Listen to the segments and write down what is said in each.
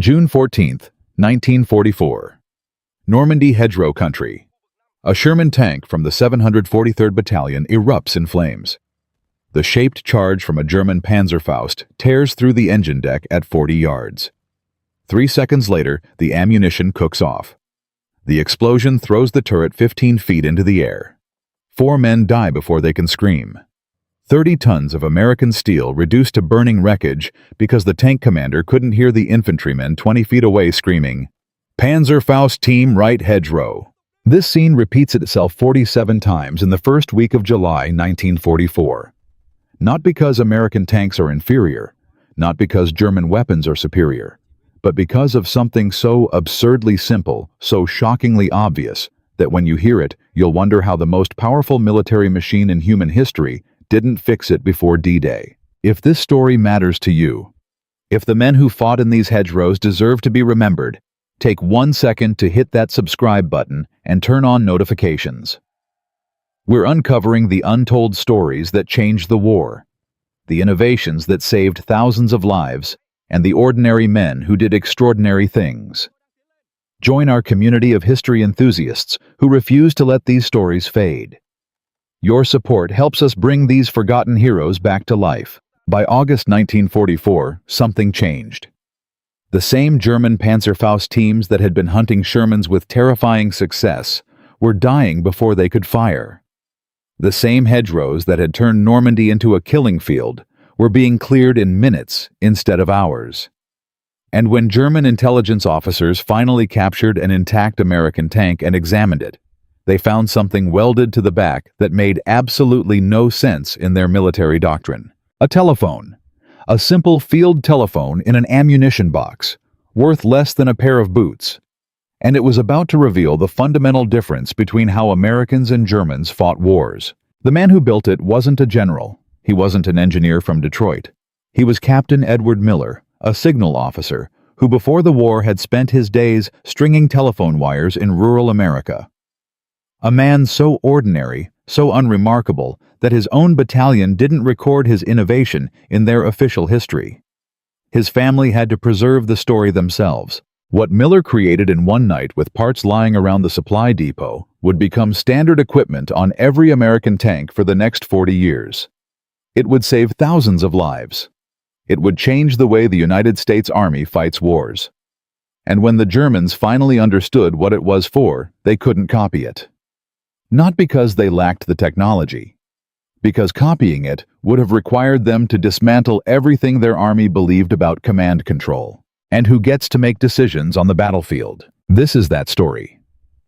June 14, 1944. Normandy hedgerow country. A Sherman tank from the 743rd Battalion erupts in flames. The shaped charge from a German Panzerfaust tears through the engine deck at 40 yards. 3 seconds later, the ammunition cooks off. The explosion throws the turret 15 feet into the air. 4 men die before they can scream. 30 tons of American steel reduced to burning wreckage because the tank commander couldn't hear the infantrymen 20 feet away screaming, "Panzerfaust team right hedgerow." This scene repeats itself 47 times in the first week of July 1944. Not because American tanks are inferior, not because German weapons are superior, but because of something so absurdly simple, so shockingly obvious, that when you hear it, you'll wonder how the most powerful military machine in human history didn't fix it before D-Day. If this story matters to you, if the men who fought in these hedgerows deserve to be remembered, take 1 second to hit that subscribe button and turn on notifications. We're uncovering the untold stories that changed the war, the innovations that saved thousands of lives, and the ordinary men who did extraordinary things. Join our community of history enthusiasts who refuse to let these stories fade. Your support helps us bring these forgotten heroes back to life. By August 1944, something changed. The same German Panzerfaust teams that had been hunting Shermans with terrifying success were dying before they could fire. The same hedgerows that had turned Normandy into a killing field were being cleared in minutes instead of hours. And when German intelligence officers finally captured an intact American tank and examined it, they found something welded to the back that made absolutely no sense in their military doctrine. A telephone. A simple field telephone in an ammunition box, worth less than a pair of boots. And it was about to reveal the fundamental difference between how Americans and Germans fought wars. The man who built it wasn't a general. He wasn't an engineer from Detroit. He was Captain Edward Miller, a signal officer, who before the war had spent his days stringing telephone wires in rural America. A man so ordinary, so unremarkable, that his own battalion didn't record his innovation in their official history. His family had to preserve the story themselves. What Miller created in one night with parts lying around the supply depot would become standard equipment on every American tank for the next 40 years. It would save thousands of lives. It would change the way the United States Army fights wars. And when the Germans finally understood what it was for, they couldn't copy it. Not because they lacked the technology, because copying it would have required them to dismantle everything their army believed about command control, and who gets to make decisions on the battlefield. This is that story.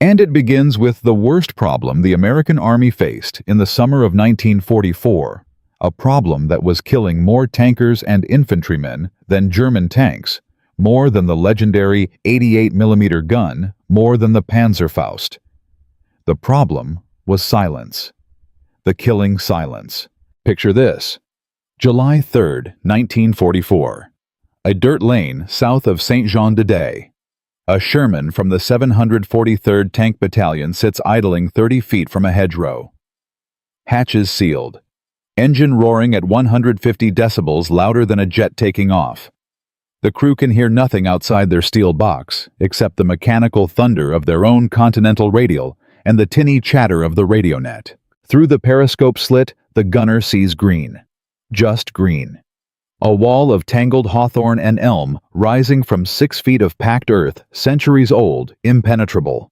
And it begins with the worst problem the American Army faced in the summer of 1944, a problem that was killing more tankers and infantrymen than German tanks, more than the legendary 88mm gun, more than the Panzerfaust. The problem was silence. The killing silence. Picture this. July 3, 1944. A dirt lane south of Saint-Jean-de-Day. A Sherman from the 743rd Tank Battalion sits idling 30 feet from a hedgerow. Hatches sealed. Engine roaring at 150 decibels louder than a jet taking off. The crew can hear nothing outside their steel box except the mechanical thunder of their own Continental radial and the tinny chatter of the radio net. Through the periscope slit, the gunner sees green. Just green. A wall of tangled hawthorn and elm rising from 6 feet of packed earth, centuries old, impenetrable.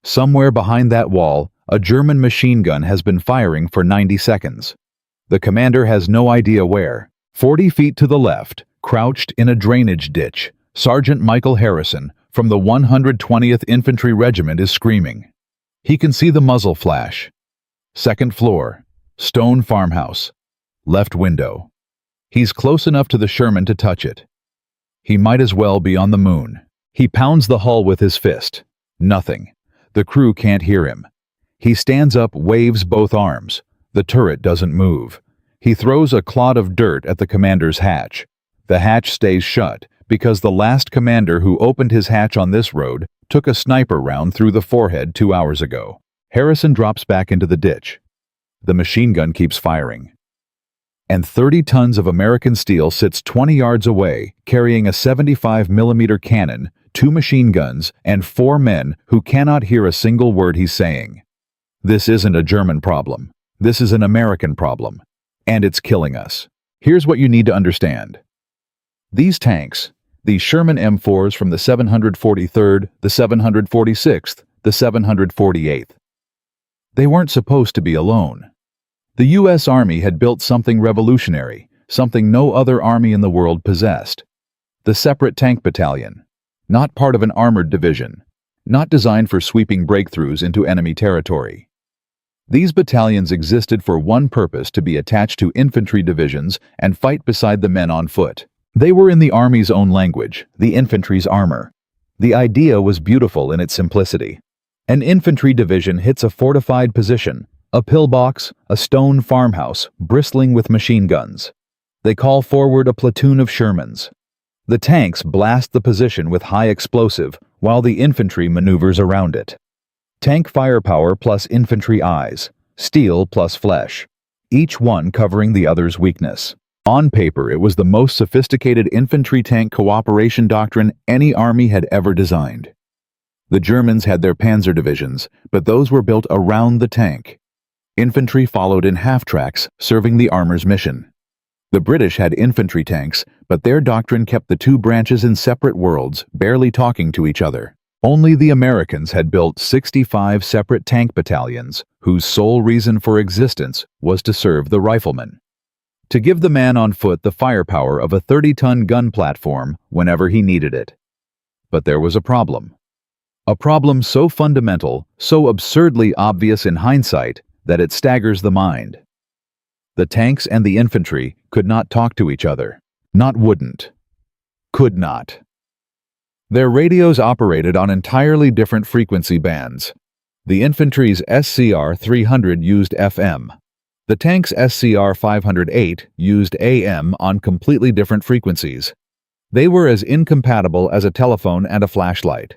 Somewhere behind that wall, a German machine gun has been firing for 90 seconds. The commander has no idea where. 40 feet to the left, crouched in a drainage ditch, Sergeant Michael Harrison from the 120th Infantry Regiment is screaming. He can see the muzzle flash. Second floor, stone farmhouse, left window. He's close enough to the Sherman to touch it. He might as well be on the moon. He pounds the hull with his fist. Nothing. The crew can't hear him. He stands up, waves both arms. The turret doesn't move. He throws a clod of dirt at the commander's hatch. The hatch stays shut because the last commander who opened his hatch on this road took a sniper round through the forehead 2 hours ago. Harrison drops back into the ditch. The machine gun keeps firing. And 30 tons of American steel sits 20 yards away, carrying a 75mm cannon, 2 machine guns, and 4 men who cannot hear a single word he's saying. This isn't a German problem. This is an American problem. And it's killing us. Here's what you need to understand. These tanks, these Sherman M4s from the 743rd, the 746th, the 748th, they weren't supposed to be alone. The U.S. Army had built something revolutionary, something no other army in the world possessed. The separate tank battalion, not part of an armored division, not designed for sweeping breakthroughs into enemy territory. These battalions existed for one purpose: to be attached to infantry divisions and fight beside the men on foot. They were in the Army's own language, the infantry's armor. The idea was beautiful in its simplicity. An infantry division hits a fortified position, a pillbox, a stone farmhouse, bristling with machine guns. They call forward a platoon of Shermans. The tanks blast the position with high explosive, while the infantry maneuvers around it. Tank firepower plus infantry eyes, steel plus flesh, each one covering the other's weakness. On paper, it was the most sophisticated infantry-tank cooperation doctrine any army had ever designed. The Germans had their panzer divisions, but those were built around the tank. Infantry followed in half-tracks, serving the armor's mission. The British had infantry tanks, but their doctrine kept the two branches in separate worlds, barely talking to each other. Only the Americans had built 65 separate tank battalions, whose sole reason for existence was to serve the riflemen. To give the man on foot the firepower of a 30-ton gun platform whenever he needed it. But there was a problem. A problem so fundamental, so absurdly obvious in hindsight, that it staggers the mind. The tanks and the infantry could not talk to each other. Not wouldn't. Could not. Their radios operated on entirely different frequency bands. The infantry's SCR 300 used FM. The tank's SCR 508 used AM on completely different frequencies. They were as incompatible as a telephone and a flashlight.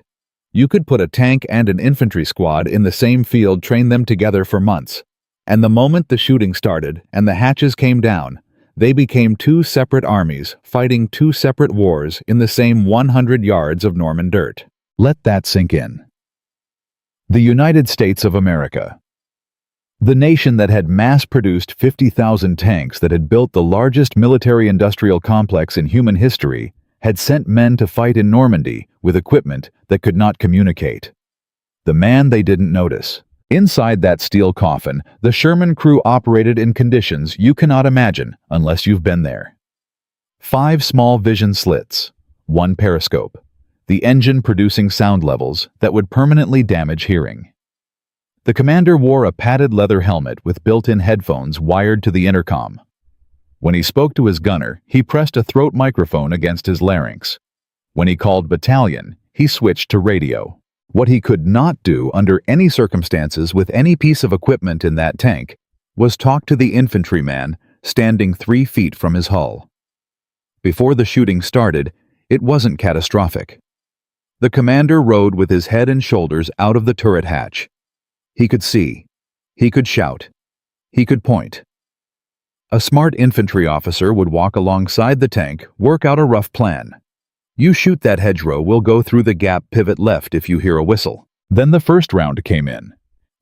You could put a tank and an infantry squad in the same field, train them together for months, and the moment the shooting started and the hatches came down, they became two separate armies fighting two separate wars in the same 100 yards of Norman dirt. Let that sink in. The United States of America. The nation that had mass-produced 50,000 tanks, that had built the largest military-industrial complex in human history, had sent men to fight in Normandy with equipment that could not communicate. The man they didn't notice. Inside that steel coffin, the Sherman crew operated in conditions you cannot imagine unless you've been there. 5 small vision slits, 1 periscope, the engine producing sound levels that would permanently damage hearing. The commander wore a padded leather helmet with built-in headphones wired to the intercom. When he spoke to his gunner, he pressed a throat microphone against his larynx. When he called battalion, he switched to radio. What he could not do under any circumstances with any piece of equipment in that tank was talk to the infantryman standing 3 feet from his hull. Before the shooting started, it wasn't catastrophic. The commander rode with his head and shoulders out of the turret hatch. He could see. He could shout. He could point. A smart infantry officer would walk alongside the tank, work out a rough plan. You shoot that hedgerow, we'll go through the gap, pivot left if you hear a whistle. Then the first round came in.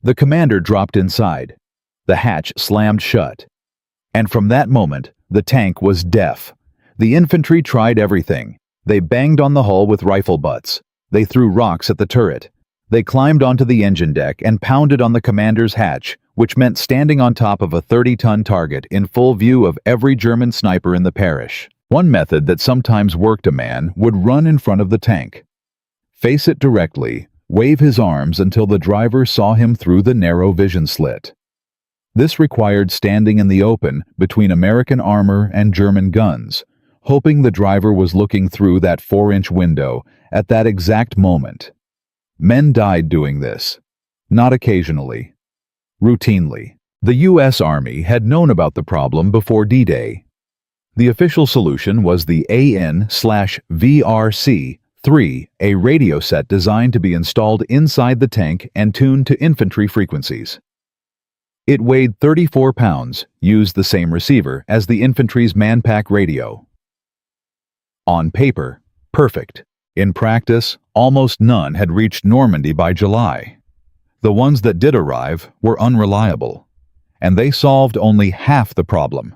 The commander dropped inside. The hatch slammed shut. And from that moment, the tank was deaf. The infantry tried everything. They banged on the hull with rifle butts. They threw rocks at the turret. They climbed onto the engine deck and pounded on the commander's hatch, which meant standing on top of a 30-ton target in full view of every German sniper in the parish. One method that sometimes worked: a man would run in front of the tank, face it directly, wave his arms until the driver saw him through the narrow vision slit. This required standing in the open between American armor and German guns, hoping the driver was looking through that 4-inch window at that exact moment. Men died doing this. Not occasionally. Routinely. The U.S. Army had known about the problem before D-Day. The official solution was the AN/VRC-3, a radio set designed to be installed inside the tank and tuned to infantry frequencies. It weighed 34 pounds, used the same receiver as the infantry's manpack radio. On paper, perfect. In practice, almost none had reached Normandy by July. The ones that did arrive were unreliable, and they solved only half the problem.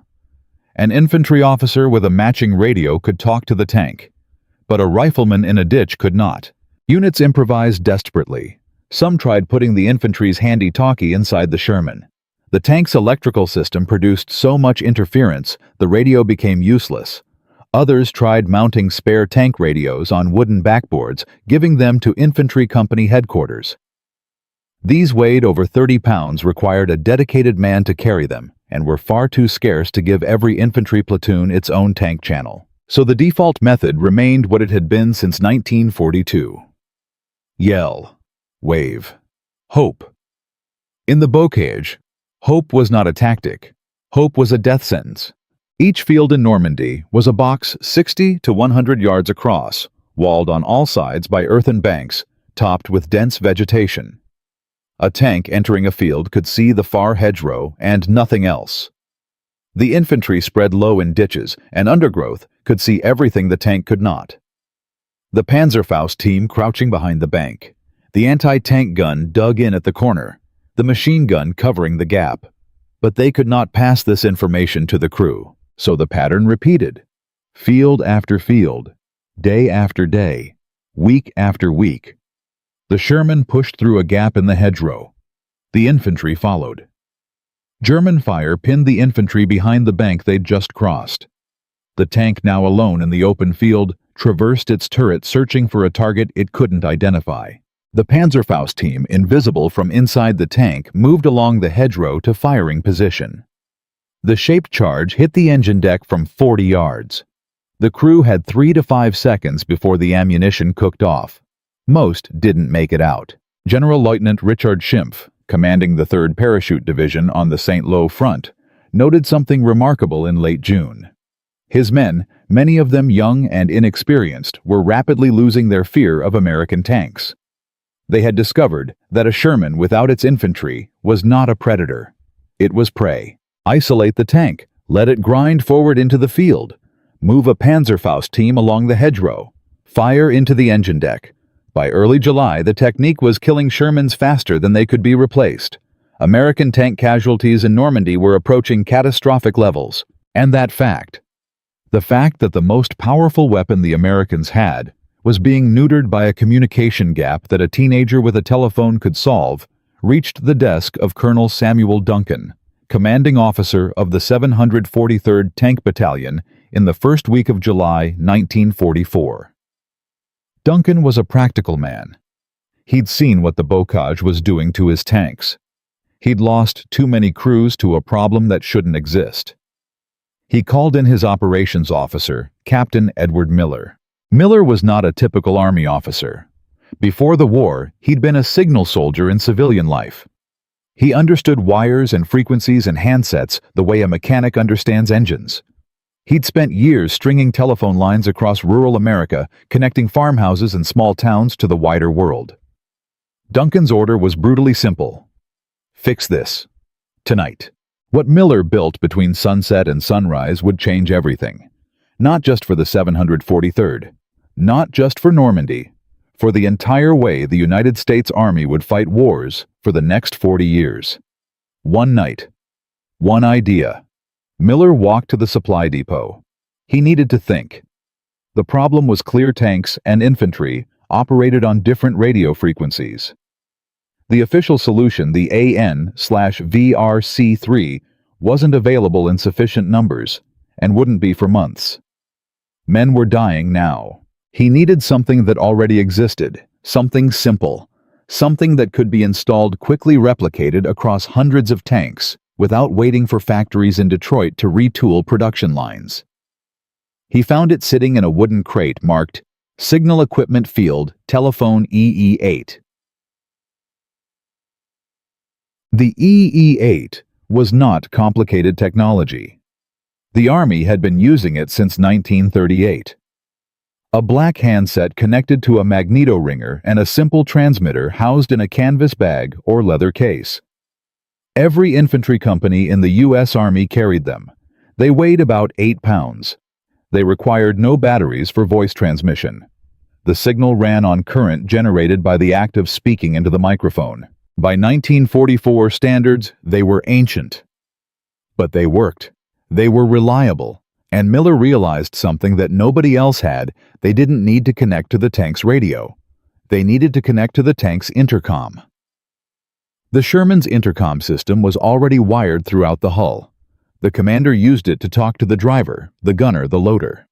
An infantry officer with a matching radio could talk to the tank, but a rifleman in a ditch could not. Units improvised desperately. Some tried putting the infantry's handy-talkie inside the Sherman. The tank's electrical system produced so much interference, the radio became useless. Others tried mounting spare tank radios on wooden backboards, giving them to infantry company headquarters. These weighed over 30 pounds, required a dedicated man to carry them, and were far too scarce to give every infantry platoon its own tank channel. So the default method remained what it had been since 1942. Yell. Wave. Hope. In the bocage, hope was not a tactic. Hope was a death sentence. Each field in Normandy was a box 60 to 100 yards across, walled on all sides by earthen banks, topped with dense vegetation. A tank entering a field could see the far hedgerow and nothing else. The infantry spread low in ditches, and undergrowth could see everything the tank could not. The Panzerfaust team crouching behind the bank. The anti-tank gun dug in at the corner, the machine gun covering the gap. But they could not pass this information to the crew, so the pattern repeated. Field after field, day after day, week after week. The Sherman pushed through a gap in the hedgerow. The infantry followed. German fire pinned the infantry behind the bank they'd just crossed. The tank, now alone in the open field, traversed its turret searching for a target it couldn't identify. The Panzerfaust team, invisible from inside the tank, moved along the hedgerow to firing position. The shaped charge hit the engine deck from 40 yards. The crew had 3 to 5 seconds before the ammunition cooked off. Most didn't make it out. General Lieutenant Richard Schimpf, commanding the 3rd Parachute Division on the St. Lo front, noted something remarkable in late June. His men, many of them young and inexperienced, were rapidly losing their fear of American tanks. They had discovered that a Sherman without its infantry was not a predator. It was prey. Isolate the tank, let it grind forward into the field. Move a Panzerfaust team along the hedgerow. Fire into the engine deck. By early July, the technique was killing Shermans faster than they could be replaced. American tank casualties in Normandy were approaching catastrophic levels. And that fact, the fact that the most powerful weapon the Americans had, was being neutered by a communication gap that a teenager with a telephone could solve, reached the desk of Colonel Samuel Duncan, commanding officer of the 743rd Tank Battalion in the first week of July 1944. Duncan was a practical man. He'd seen what the bocage was doing to his tanks. He'd lost too many crews to a problem that shouldn't exist. He called in his operations officer, Captain Edward Miller. Miller was not a typical Army officer. Before the war, he'd been a signal soldier in civilian life. He understood wires and frequencies and handsets the way a mechanic understands engines. He'd spent years stringing telephone lines across rural America, connecting farmhouses and small towns to the wider world. Duncan's order was brutally simple. Fix this. Tonight. What Miller built between sunset and sunrise would change everything. Not just for the 743rd. Not just for Normandy. For the entire way the United States Army would fight wars for the next 40 years. One night. One idea. Miller walked to the supply depot. He needed to think. The problem was clear tanks and infantry operated on different radio frequencies. The official solution, the AN/VRC3, wasn't available in sufficient numbers and wouldn't be for months. Men were dying now. He needed something that already existed, something simple, something that could be installed, quickly replicated across hundreds of tanks without waiting for factories in Detroit to retool production lines. He found it sitting in a wooden crate marked Signal Equipment Field, Telephone EE8. The EE8 was not complicated technology. The Army had been using it since 1938. A black handset connected to a magneto ringer and a simple transmitter housed in a canvas bag or leather case. Every infantry company in the U.S. Army carried them. They weighed about 8 pounds. They required no batteries for voice transmission. The signal ran on current generated by the act of speaking into the microphone. By 1944 standards, they were ancient. But they worked. They were reliable. And Miller realized something that nobody else had. They didn't need to connect to the tank's radio. They needed to connect to the tank's intercom. The Sherman's intercom system was already wired throughout the hull. The commander used it to talk to the driver, the gunner, the loader.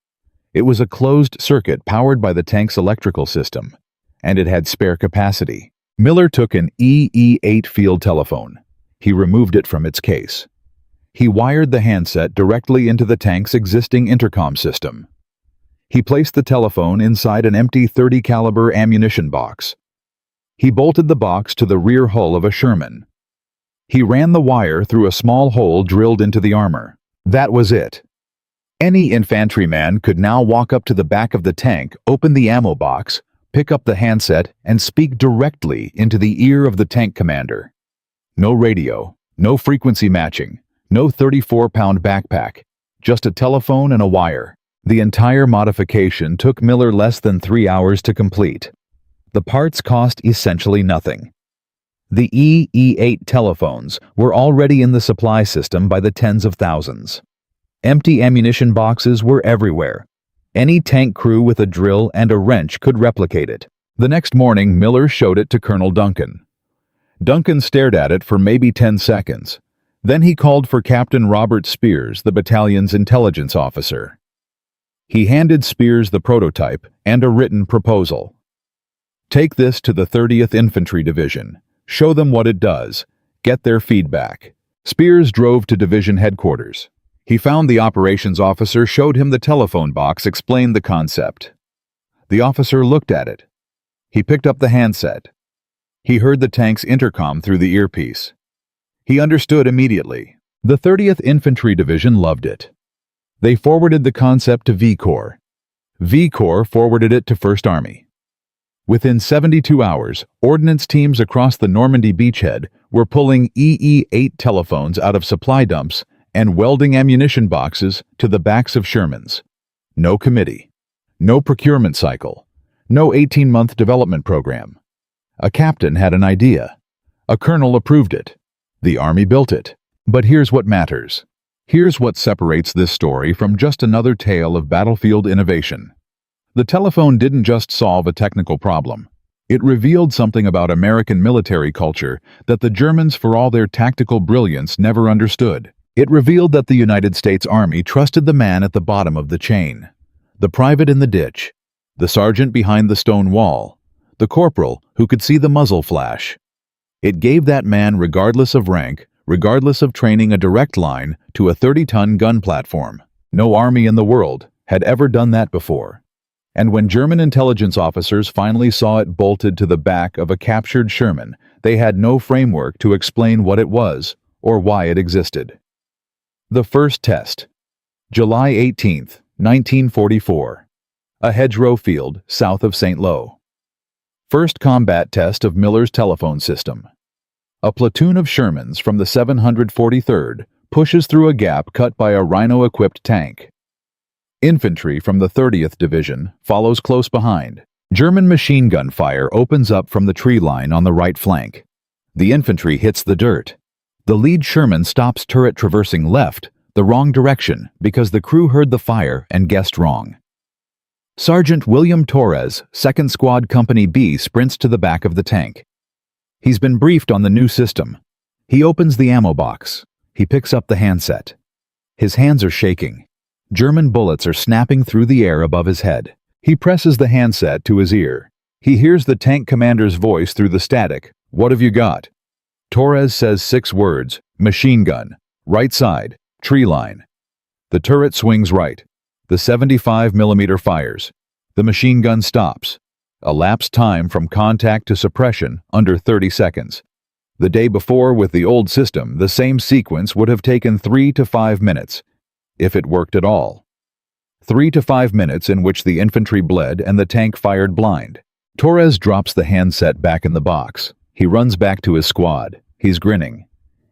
It was a closed circuit powered by the tank's electrical system, and it had spare capacity. Miller took an EE-8 field telephone. He removed it from its case. He wired the handset directly into the tank's existing intercom system. He placed the telephone inside an empty .30 caliber ammunition box. He bolted the box to the rear hull of a Sherman. He ran the wire through a small hole drilled into the armor. That was it. Any infantryman could now walk up to the back of the tank, open the ammo box, pick up the handset, and speak directly into the ear of the tank commander. No radio, no frequency matching, no 34-pound backpack, just a telephone and a wire. The entire modification took Miller less than 3 hours to complete. The parts cost essentially nothing. The EE-8 telephones were already in the supply system by the tens of thousands. Empty ammunition boxes were everywhere. Any tank crew with a drill and a wrench could replicate it. The next morning, Miller showed it to Colonel Duncan. Duncan stared at it for maybe 10 seconds. Then he called for Captain Robert Spears, the battalion's intelligence officer. He handed Spears the prototype and a written proposal. Take this to the 30th Infantry Division. Show them what it does. Get their feedback. Spears drove to division headquarters. He found the operations officer, showed him the telephone box, explained the concept. The officer looked at it. He picked up the handset. He heard the tank's intercom through the earpiece. He understood immediately. The 30th Infantry Division loved it. They forwarded the concept to V Corps. V Corps forwarded it to First Army. Within 72 hours, ordnance teams across the Normandy beachhead were pulling EE-8 telephones out of supply dumps and welding ammunition boxes to the backs of Shermans. No committee. No procurement cycle. No 18-month development program. A captain had an idea. A colonel approved it. The Army built it. But here's what matters. Here's what separates this story from just another tale of battlefield innovation. The telephone didn't just solve a technical problem. It revealed something about American military culture that the Germans, for all their tactical brilliance, never understood. It revealed that the United States Army trusted the man at the bottom of the chain, the private in the ditch, the sergeant behind the stone wall, the corporal who could see the muzzle flash. It gave that man, regardless of rank, regardless of training, a direct line to a 30-ton gun platform. No army in the world had ever done that before. And when German intelligence officers finally saw it bolted to the back of a captured Sherman, they had no framework to explain what it was or why it existed. The first test. July 18, 1944. A hedgerow field south of St. Lo. First combat test of Miller's telephone system. A platoon of Shermans from the 743rd pushes through a gap cut by a Rhino-equipped tank. Infantry from the 30th Division follows close behind. German machine gun fire opens up from the tree line on the right flank. The infantry hits the dirt. The lead Sherman stops turret traversing left, the wrong direction, because the crew heard the fire and guessed wrong. Sergeant William Torres, 2nd Squad Company B, sprints to the back of the tank. He's been briefed on the new system. He opens the ammo box. He picks up the handset. His hands are shaking. German bullets are snapping through the air above his head. He presses the handset to his ear. He hears the tank commander's voice through the static. What have you got? Torres says 6 words. Machine gun. Right side. Tree line. The turret swings right. The 75mm fires. The machine gun stops. Elapsed time from contact to suppression under 30 seconds. The day before, with the old system, the same sequence would have taken 3 to 5 minutes, if it worked at all. 3 to 5 minutes in which the infantry bled and the tank fired blind. Torres drops the handset back in the box. He runs back to his squad. He's grinning.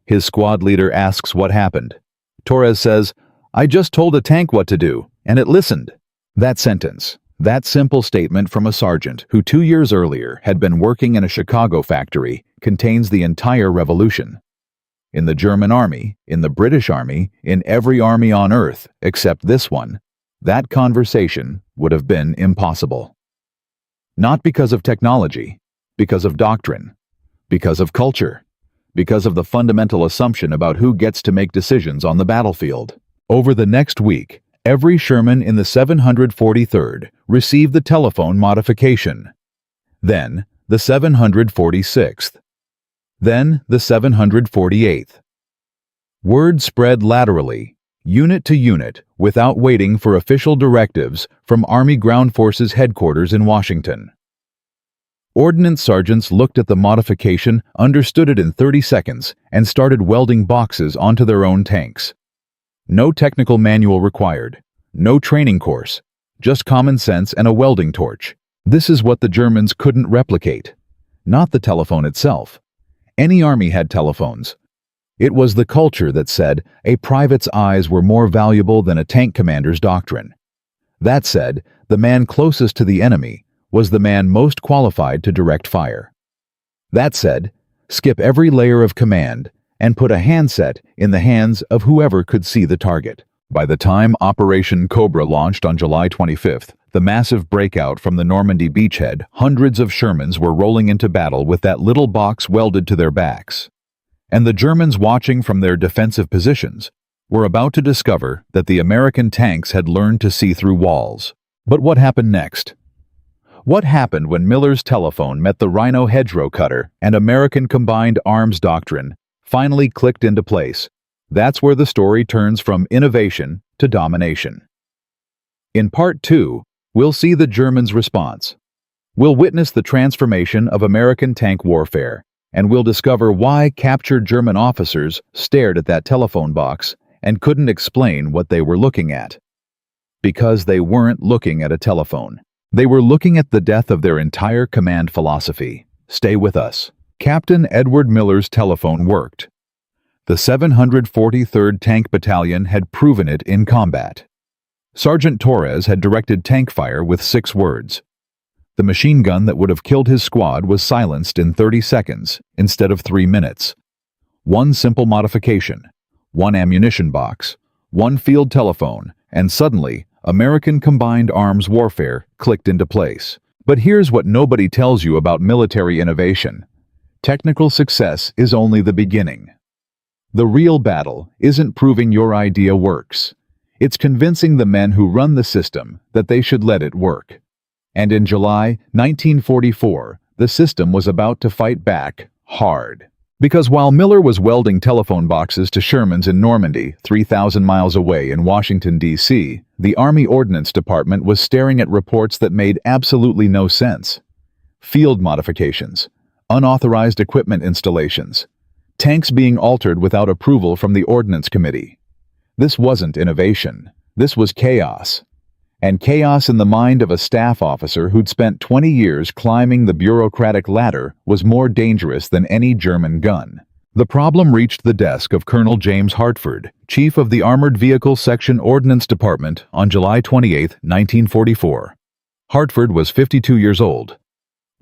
His squad leader asks what happened. Torres says, "I just told a tank what to do, and it listened." That sentence, that simple statement from a sergeant who 2 years earlier had been working in a Chicago factory, contains the entire revolution. In the German army, in the British army, in every army on earth except this one, that conversation would have been impossible. Not because of technology, because of doctrine, because of culture, because of the fundamental assumption about who gets to make decisions on the battlefield. Over the next week, every Sherman in the 743rd received the telephone modification. Then, the 746th. Then, the 748th. Word spread laterally, unit to unit, without waiting for official directives from Army Ground Forces headquarters in Washington. Ordnance sergeants looked at the modification, understood it in 30 seconds, and started welding boxes onto their own tanks. No technical manual required, no training course, just common sense and a welding torch. This is what the Germans couldn't replicate. Not the telephone itself. Any army had telephones. It was the culture that said a private's eyes were more valuable than a tank commander's doctrine. That said, the man closest to the enemy was the man most qualified to direct fire. That said, skip every layer of command and put a handset in the hands of whoever could see the target. By the time Operation Cobra launched on July 25th, the massive breakout from the Normandy beachhead, hundreds of Shermans were rolling into battle with that little box welded to their backs. And the Germans, watching from their defensive positions, were about to discover that the American tanks had learned to see through walls. But what happened next? What happened when Miller's telephone met the Rhino hedgerow cutter and American combined arms doctrine finally clicked into place? That's where the story turns from innovation to domination. In Part 2, we'll see the Germans' response. We'll witness the transformation of American tank warfare, and we'll discover why captured German officers stared at that telephone box and couldn't explain what they were looking at. Because they weren't looking at a telephone. They were looking at the death of their entire command philosophy. Stay with us. Captain Edward Miller's telephone worked. The 743rd Tank Battalion had proven it in combat. Sergeant Torres had directed tank fire with 6 words. The machine gun that would have killed his squad was silenced in 30 seconds instead of 3 minutes. One simple modification, one ammunition box, one field telephone, and suddenly, American combined arms warfare clicked into place. But here's what nobody tells you about military innovation. Technical success is only the beginning. The real battle isn't proving your idea works. It's convincing the men who run the system that they should let it work. And in July 1944, the system was about to fight back hard. Because while Miller was welding telephone boxes to Shermans in Normandy, 3,000 miles away in Washington, D.C., the Army Ordnance Department was staring at reports that made absolutely no sense. Field modifications, unauthorized equipment installations, tanks being altered without approval from the Ordnance Committee. This wasn't innovation. This was chaos. And chaos in the mind of a staff officer who'd spent 20 years climbing the bureaucratic ladder was more dangerous than any German gun. The problem reached the desk of Colonel James Hartford, Chief of the Armored Vehicle Section Ordnance Department, on July 28, 1944. Hartford was 52 years old.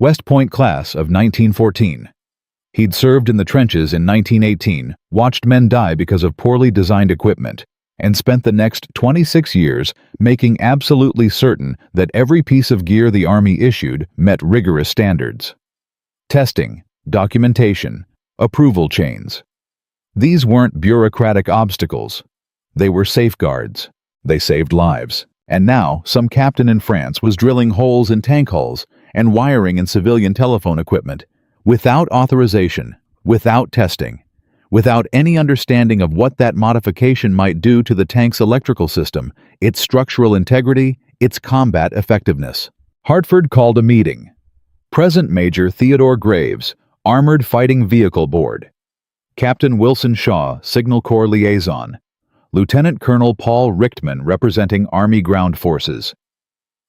West Point class of 1914. He'd served in the trenches in 1918, watched men die because of poorly designed equipment, and spent the next 26 years making absolutely certain that every piece of gear the Army issued met rigorous standards. Testing, documentation, approval chains. These weren't bureaucratic obstacles. They were safeguards. They saved lives. And now, some captain in France was drilling holes in tank hulls and wiring in civilian telephone equipment, without authorization, without testing, without any understanding of what that modification might do to the tank's electrical system, its structural integrity, its combat effectiveness. Hartford called a meeting. Present Major Theodore Graves, Armored Fighting Vehicle Board. Captain Wilson Shaw, Signal Corps Liaison. Lieutenant Colonel Paul Richtman, representing Army Ground Forces.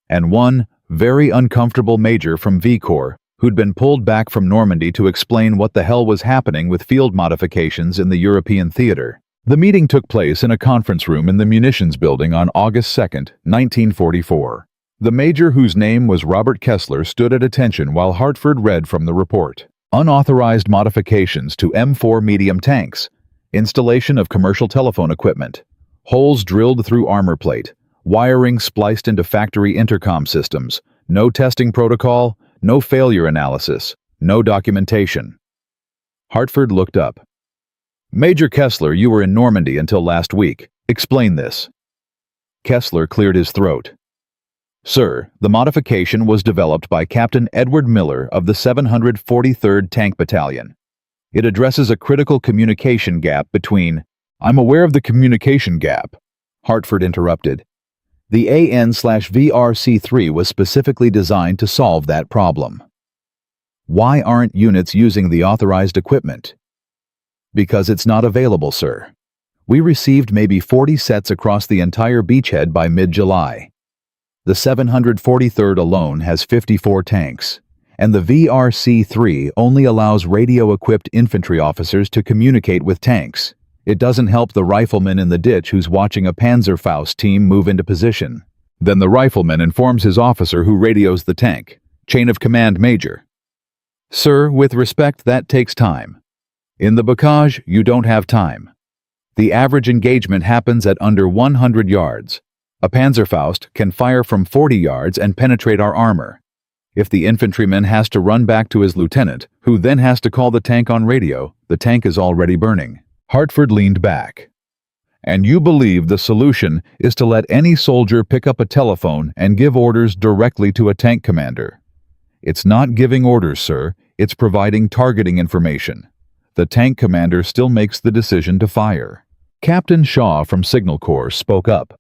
And one very uncomfortable major from V Corps, who'd been pulled back from Normandy to explain what the hell was happening with field modifications in the European theater. The meeting took place in a conference room in the munitions building on August 2, 1944. The major, whose name was Robert Kessler, stood at attention while Hartford read from the report. Unauthorized modifications to M4 medium tanks, installation of commercial telephone equipment, holes drilled through armor plate, wiring spliced into factory intercom systems, no testing protocol, no failure analysis, no documentation. Hartford looked up. Major Kessler, you were in Normandy until last week. Explain this. Kessler cleared his throat. Sir, the modification was developed by Captain Edward Miller of the 743rd Tank Battalion. It addresses a critical communication gap between— I'm aware of the communication gap, Hartford interrupted. The AN/VRC-3 was specifically designed to solve that problem. Why aren't units using the authorized equipment? Because it's not available, sir. We received maybe 40 sets across the entire beachhead by mid-July. The 743rd alone has 54 tanks, and the VRC-3 only allows radio-equipped infantry officers to communicate with tanks. It doesn't help the rifleman in the ditch who's watching a Panzerfaust team move into position. Then the rifleman informs his officer, who radios the tank. Chain of command, Major. Sir, with respect, that takes time. In the bocage, you don't have time. The average engagement happens at under 100 yards. A Panzerfaust can fire from 40 yards and penetrate our armor. If the infantryman has to run back to his lieutenant, who then has to call the tank on radio, the tank is already burning. Hartford leaned back. And you believe the solution is to let any soldier pick up a telephone and give orders directly to a tank commander? It's not giving orders, sir. It's providing targeting information. The tank commander still makes the decision to fire. Captain Shaw from Signal Corps spoke up.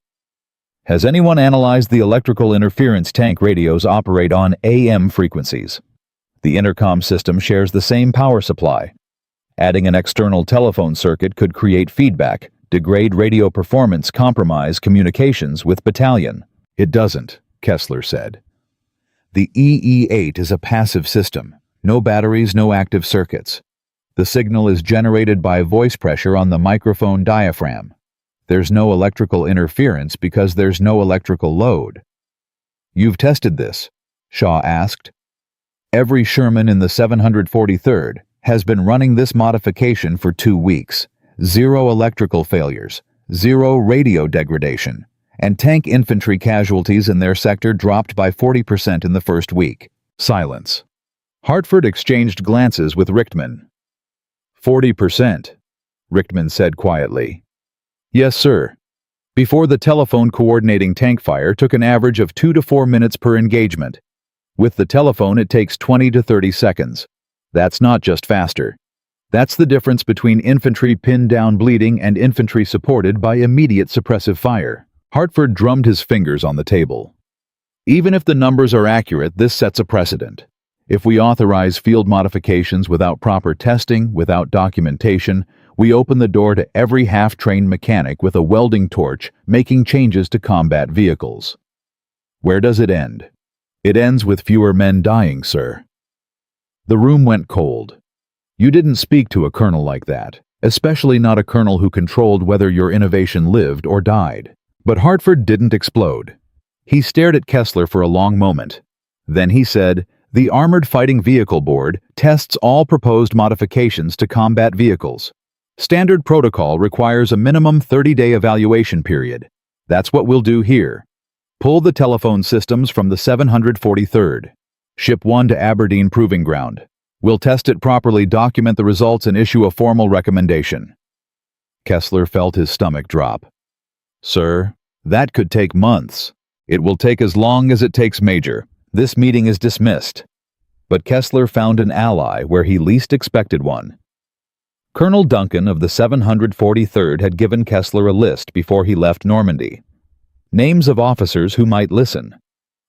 Has anyone analyzed the electrical interference tank radios operate on AM frequencies? The intercom system shares the same power supply. Adding an external telephone circuit could create feedback, degrade radio performance, compromise communications with battalion. It doesn't, Kessler said. The EE-8 is a passive system. No batteries, no active circuits. The signal is generated by voice pressure on the microphone diaphragm. There's no electrical interference because there's no electrical load. You've tested this? Shaw asked. Every Sherman in the 743rd has been running this modification for 2 weeks. 0 electrical failures, 0 radio degradation, and tank infantry casualties in their sector dropped by 40% in the first week. Silence. Hartford exchanged glances with Richtman. 40%, Richtman said quietly. Yes, sir. Before, the telephone coordinating tank fire took an average of 2 to 4 minutes per engagement. With the telephone, it takes 20 to 30 seconds. That's not just faster. That's the difference between infantry pinned down bleeding and infantry supported by immediate suppressive fire. Hartford drummed his fingers on the table. Even if the numbers are accurate, this sets a precedent. If we authorize field modifications without proper testing, without documentation, we open the door to every half-trained mechanic with a welding torch making changes to combat vehicles. Where does it end? It ends with fewer men dying, sir. The room went cold. You didn't speak to a colonel like that, especially not a colonel who controlled whether your innovation lived or died. But Hartford didn't explode. He stared at Kessler for a long moment. Then he said, "The Armored Fighting Vehicle Board tests all proposed modifications to combat vehicles. Standard protocol requires a minimum 30-day evaluation period. That's what we'll do here. Pull the telephone systems from the 743rd. Ship one to Aberdeen Proving Ground. We'll test it properly, document the results, and issue a formal recommendation." Kessler felt his stomach drop. Sir, that could take months. It will take as long as it takes, Major. This meeting is dismissed. But Kessler found an ally where he least expected one. Colonel Duncan of the 743rd had given Kessler a list before he left Normandy. Names of officers who might listen.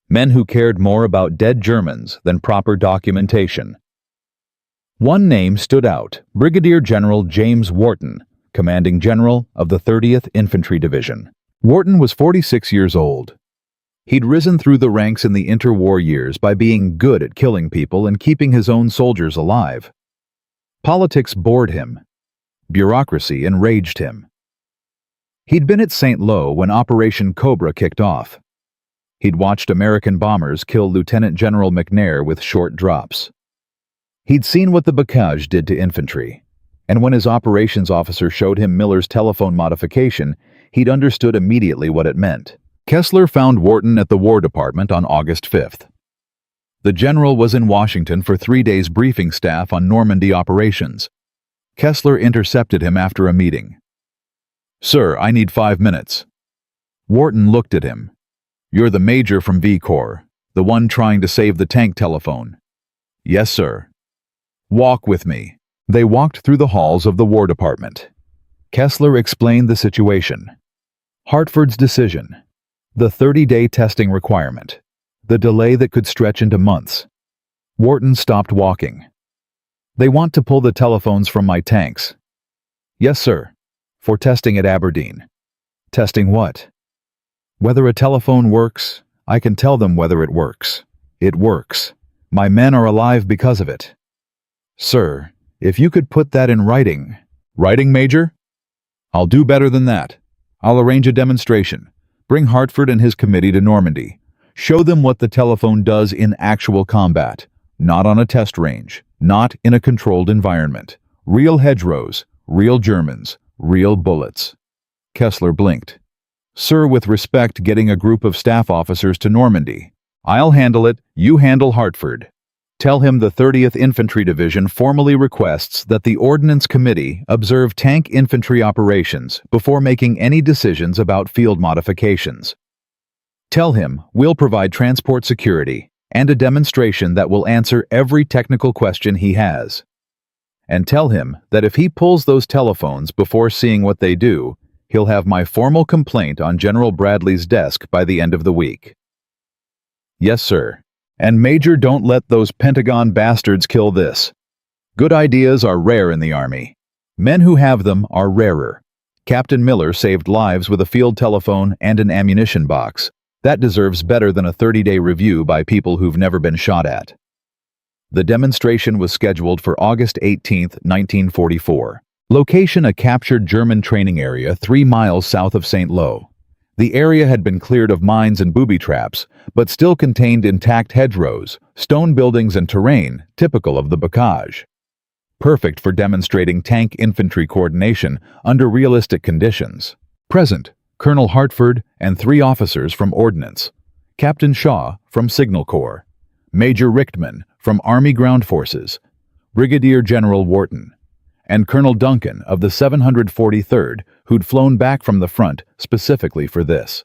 Men who cared more about dead Germans than proper documentation. One name stood out: Brigadier General James Wharton, commanding general of the 30th Infantry Division. Wharton was 46 years old. He'd risen through the ranks in the interwar years by being good at killing people and keeping his own soldiers alive. Politics bored him. Bureaucracy enraged him. He'd been at St. Lo when Operation Cobra kicked off. He'd watched American bombers kill Lieutenant General McNair with short drops. He'd seen what the Bocage did to infantry, and when his operations officer showed him Miller's telephone modification, he'd understood immediately what it meant. Kessler found Wharton at the War Department on August 5th. The general was in Washington for 3 days briefing staff on Normandy operations. Kessler intercepted him after a meeting. "Sir, I need 5 minutes." Wharton looked at him. "You're the major from V Corps, the one trying to save the tank telephone." "Yes, sir." "Walk with me." They walked through the halls of the War Department. Kessler explained the situation. Hartford's decision. The 30-day testing requirement. The delay that could stretch into months. Wharton stopped walking. "They want to pull the telephones from my tanks." "Yes, sir. For testing at Aberdeen." "Testing what?" "Whether a telephone works. I can tell them whether it works. It works. My men are alive because of it." "Sir, if you could put that in writing." "Writing, Major? I'll do better than that. I'll arrange a demonstration. Bring Hartford and his committee to Normandy. Show them what the telephone does in actual combat, not on a test range, not in a controlled environment. Real hedgerows, real Germans, real bullets." Kessler blinked. "Sir, with respect, getting a group of staff officers to Normandy. I'll handle it, you handle Hartford. Tell him the 30th Infantry Division formally requests that the Ordnance Committee observe tank infantry operations before making any decisions about field modifications. Tell him we'll provide transport security and a demonstration that will answer every technical question he has. And tell him that if he pulls those telephones before seeing what they do, he'll have my formal complaint on General Bradley's desk by the end of the week." "Yes, sir. And Major, don't let those Pentagon bastards kill this. Good ideas are rare in the Army. Men who have them are rarer. Captain Miller saved lives with a field telephone and an ammunition box. That deserves better than a 30-day review by people who've never been shot at." The demonstration was scheduled for August 18, 1944. Location: a captured German training area 3 miles south of St. Lo. The area had been cleared of mines and booby traps, but still contained intact hedgerows, stone buildings and terrain typical of the Bocage. Perfect for demonstrating tank infantry coordination under realistic conditions. Present: Colonel Hartford and 3 officers from Ordnance, Captain Shaw from Signal Corps, Major Richtman from Army Ground Forces, Brigadier General Wharton, and Colonel Duncan of the 743rd, who'd flown back from the front specifically for this.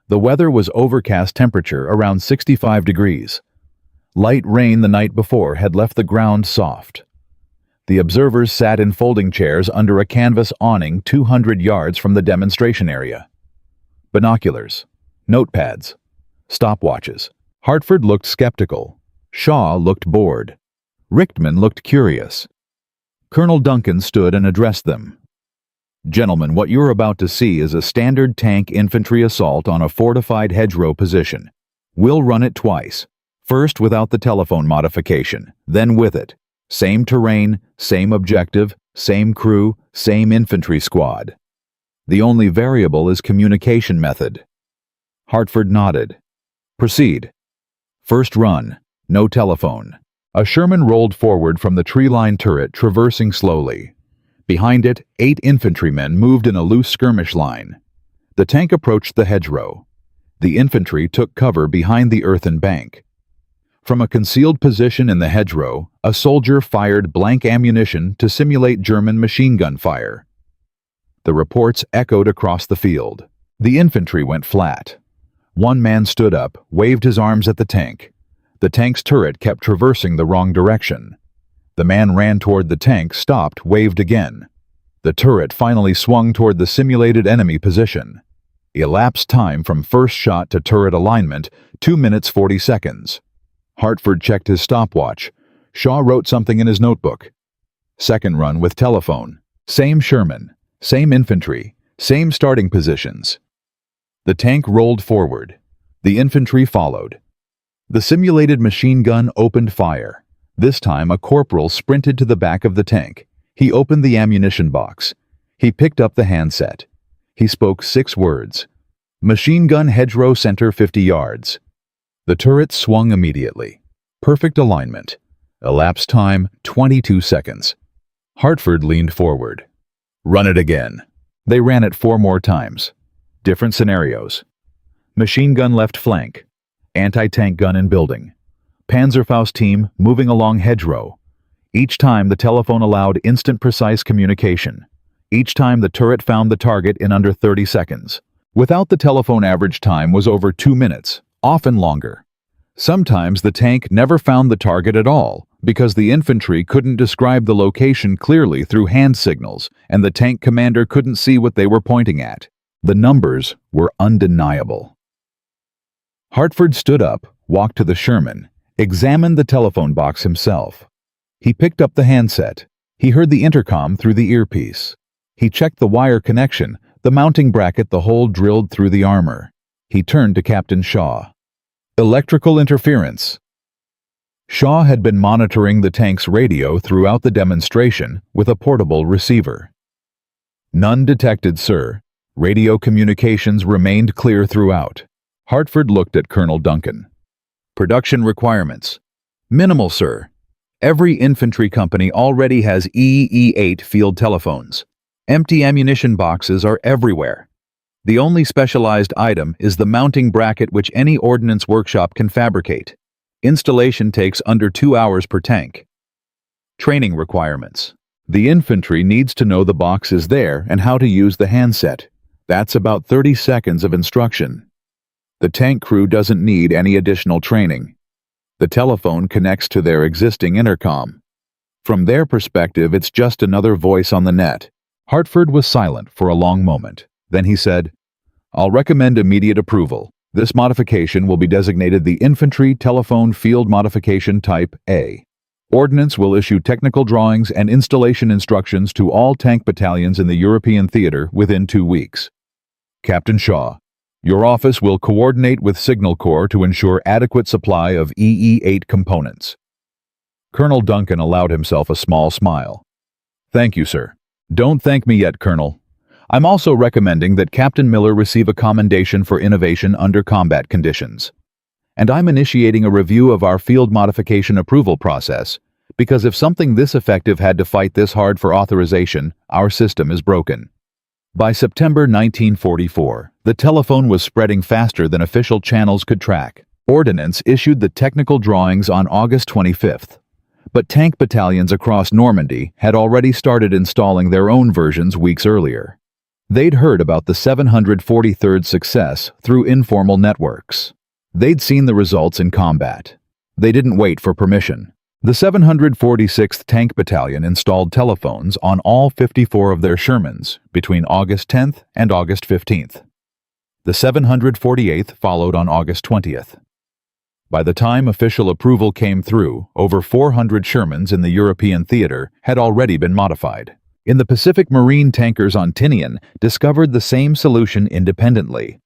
The weather was overcast, temperature around 65 degrees. Light rain the night before had left the ground soft. The observers sat in folding chairs under a canvas awning 200 yards from the demonstration area. Binoculars, notepads, stopwatches. Hartford looked skeptical. Shaw looked bored. Richtman looked curious. Colonel Duncan stood and addressed them. "Gentlemen, what you're about to see is a standard tank infantry assault on a fortified hedgerow position. We'll run it twice. First without the telephone modification, then with it. Same terrain, same objective, same crew, same infantry squad. The only variable is communication method." Hartford nodded. "Proceed." First run, no telephone. A Sherman rolled forward from the tree-lined turret, traversing slowly. Behind it, 8 infantrymen moved in a loose skirmish line. The tank approached the hedgerow. The infantry took cover behind the earthen bank. From a concealed position in the hedgerow, a soldier fired blank ammunition to simulate German machine gun fire. The reports echoed across the field. The infantry went flat. One man stood up, waved his arms at the tank. The tank's turret kept traversing the wrong direction. The man ran toward the tank, stopped, waved again. The turret finally swung toward the simulated enemy position. Elapsed time from first shot to turret alignment, 2 minutes 40 seconds. Hartford checked his stopwatch. Shaw wrote something in his notebook. Second run with telephone. Same Sherman, same infantry, same starting positions. The tank rolled forward. The infantry followed. The simulated machine gun opened fire. This time a corporal sprinted to the back of the tank. He opened the ammunition box. He picked up the handset. He spoke 6 words. Machine gun hedgerow center 50 yards. The turret swung immediately. Perfect alignment. Elapsed time 22 seconds. Hartford leaned forward. Run it again. They ran it 4 more times. Different scenarios. Machine gun left flank. Anti-tank gun in building. Panzerfaust team moving along hedgerow. Each time the telephone allowed instant precise communication. Each time the turret found the target in under 30 seconds. Without the telephone, average time was over 2 minutes, often longer. Sometimes the tank never found the target at all because the infantry couldn't describe the location clearly through hand signals and the tank commander couldn't see what they were pointing at. The numbers were undeniable. Hartford stood up, walked to the Sherman, examined the telephone box himself. He picked up the handset. He heard the intercom through the earpiece. He checked the wire connection, the mounting bracket, the hole drilled through the armor. He turned to Captain Shaw. Electrical interference. Shaw had been monitoring the tank's radio throughout the demonstration with a portable receiver. None detected, sir. Radio communications remained clear throughout. Hartford looked at Colonel Duncan. Production requirements. Minimal, sir. Every infantry company already has EE-8 field telephones. Empty ammunition boxes are everywhere. The only specialized item is the mounting bracket which any ordnance workshop can fabricate. Installation takes under 2 hours per tank. Training requirements. The infantry needs to know the box is there and how to use the handset. That's about 30 seconds of instruction. The tank crew doesn't need any additional training. The telephone connects to their existing intercom. From their perspective, it's just another voice on the net. Hartford was silent for a long moment. Then he said, I'll recommend immediate approval. This modification will be designated the Infantry Telephone Field Modification Type A. Ordnance will issue technical drawings and installation instructions to all tank battalions in the European theater within 2 weeks. Captain Shaw, your office will coordinate with Signal Corps to ensure adequate supply of EE-8 components. Colonel Duncan allowed himself a small smile. Thank you, sir. Don't thank me yet, Colonel. I'm also recommending that Captain Miller receive a commendation for innovation under combat conditions. And I'm initiating a review of our field modification approval process, because if something this effective had to fight this hard for authorization, our system is broken. By September 1944, the telephone was spreading faster than official channels could track. Ordnance issued the technical drawings on August 25th. But tank battalions across Normandy had already started installing their own versions weeks earlier. They'd heard about the 743rd success through informal networks. They'd seen the results in combat. They didn't wait for permission. The 746th Tank Battalion installed telephones on all 54 of their Shermans between August 10th and August 15th. The 748th followed on August 20th. By the time official approval came through, over 400 Shermans in the European theater had already been modified. In the Pacific, Marine tankers on Tinian discovered the same solution independently.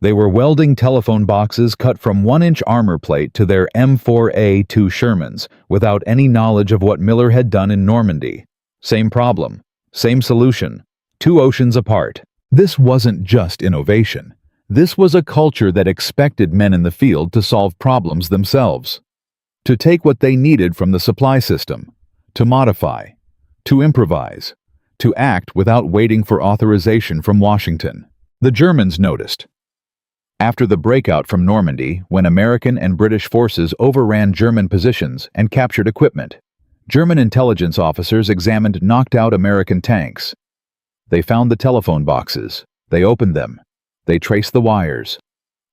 They were welding telephone boxes cut from 1-inch armor plate to their M4A2 Shermans without any knowledge of what Miller had done in Normandy. Same problem, same solution, 2 oceans apart. This wasn't just innovation. This was a culture that expected men in the field to solve problems themselves, to take what they needed from the supply system, to modify, to improvise, to act without waiting for authorization from Washington. The Germans noticed. After the breakout from Normandy, when American and British forces overran German positions and captured equipment, German intelligence officers examined knocked-out American tanks. They found the telephone boxes. They opened them. They traced the wires.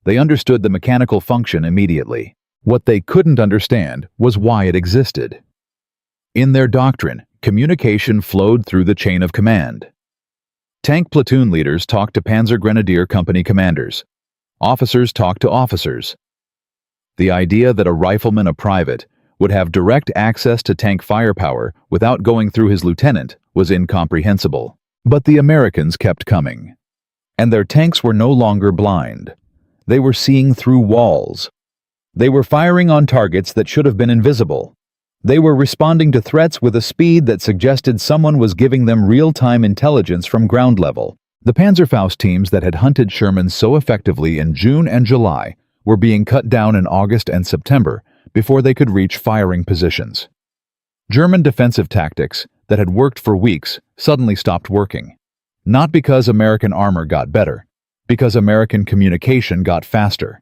They understood the mechanical function immediately. What they couldn't understand was why it existed. In their doctrine, communication flowed through the chain of command. Tank platoon leaders talked to Panzer Grenadier Company commanders. Officers talked to officers. The idea that a rifleman, a private, would have direct access to tank firepower without going through his lieutenant was incomprehensible. But the Americans kept coming. And their tanks were no longer blind. They were seeing through walls. They were firing on targets that should have been invisible. They were responding to threats with a speed that suggested someone was giving them real-time intelligence from ground level. The Panzerfaust teams that had hunted Sherman so effectively in June and July were being cut down in August and September before they could reach firing positions. German defensive tactics that had worked for weeks suddenly stopped working. Not because American armor got better, because American communication got faster.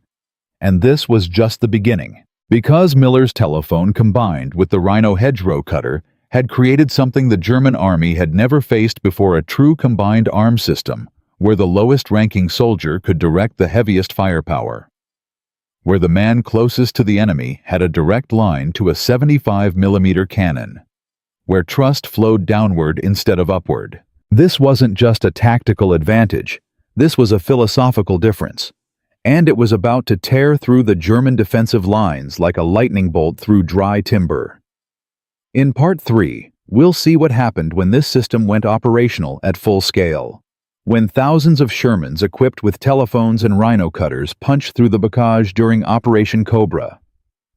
And this was just the beginning. Because Miller's telephone combined with the Rhino hedgerow cutter had created something the German army had never faced before, a true combined arms system, where the lowest-ranking soldier could direct the heaviest firepower. Where the man closest to the enemy had a direct line to a 75mm cannon. Where trust flowed downward instead of upward. This wasn't just a tactical advantage. This was a philosophical difference. And it was about to tear through the German defensive lines like a lightning bolt through dry timber. In Part 3, we'll see what happened when this system went operational at full scale. When thousands of Shermans equipped with telephones and Rhino cutters punched through the bocage during Operation Cobra.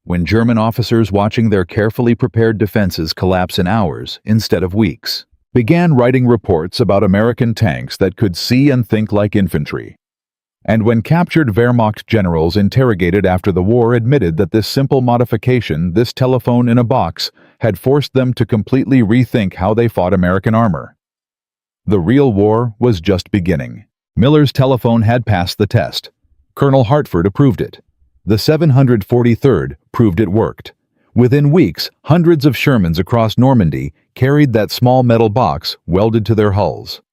When German officers watching their carefully prepared defenses collapse in hours instead of weeks began writing reports about American tanks that could see and think like infantry. And when captured Wehrmacht generals interrogated after the war admitted that this simple modification, this telephone in a box, had forced them to completely rethink how they fought American armor. The real war was just beginning. Miller's telephone had passed the test. Colonel Hartford approved it. The 743rd proved it worked. Within weeks, hundreds of Shermans across Normandy carried that small metal box welded to their hulls.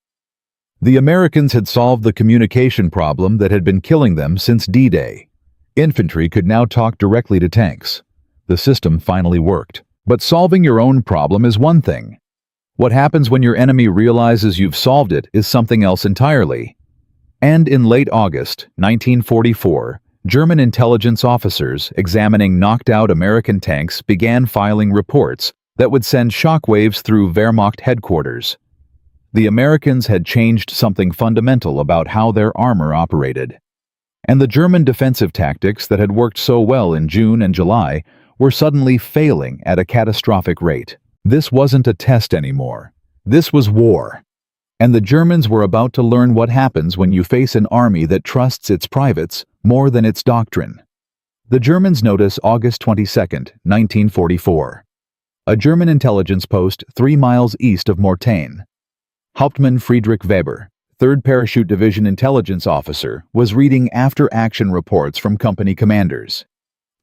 The Americans had solved the communication problem that had been killing them since D-Day. Infantry could now talk directly to tanks. The system finally worked. But solving your own problem is one thing. What happens when your enemy realizes you've solved it is something else entirely. And in late August 1944, German intelligence officers examining knocked-out American tanks began filing reports that would send shockwaves through Wehrmacht headquarters. The Americans had changed something fundamental about how their armor operated. And the German defensive tactics that had worked so well in June and July were suddenly failing at a catastrophic rate. This wasn't a test anymore. This was war. And the Germans were about to learn what happens when you face an army that trusts its privates more than its doctrine. The Germans notice August 22, 1944. A German intelligence post 3 miles east of Mortain. Hauptmann Friedrich Weber, 3rd Parachute Division intelligence officer, was reading after-action reports from company commanders.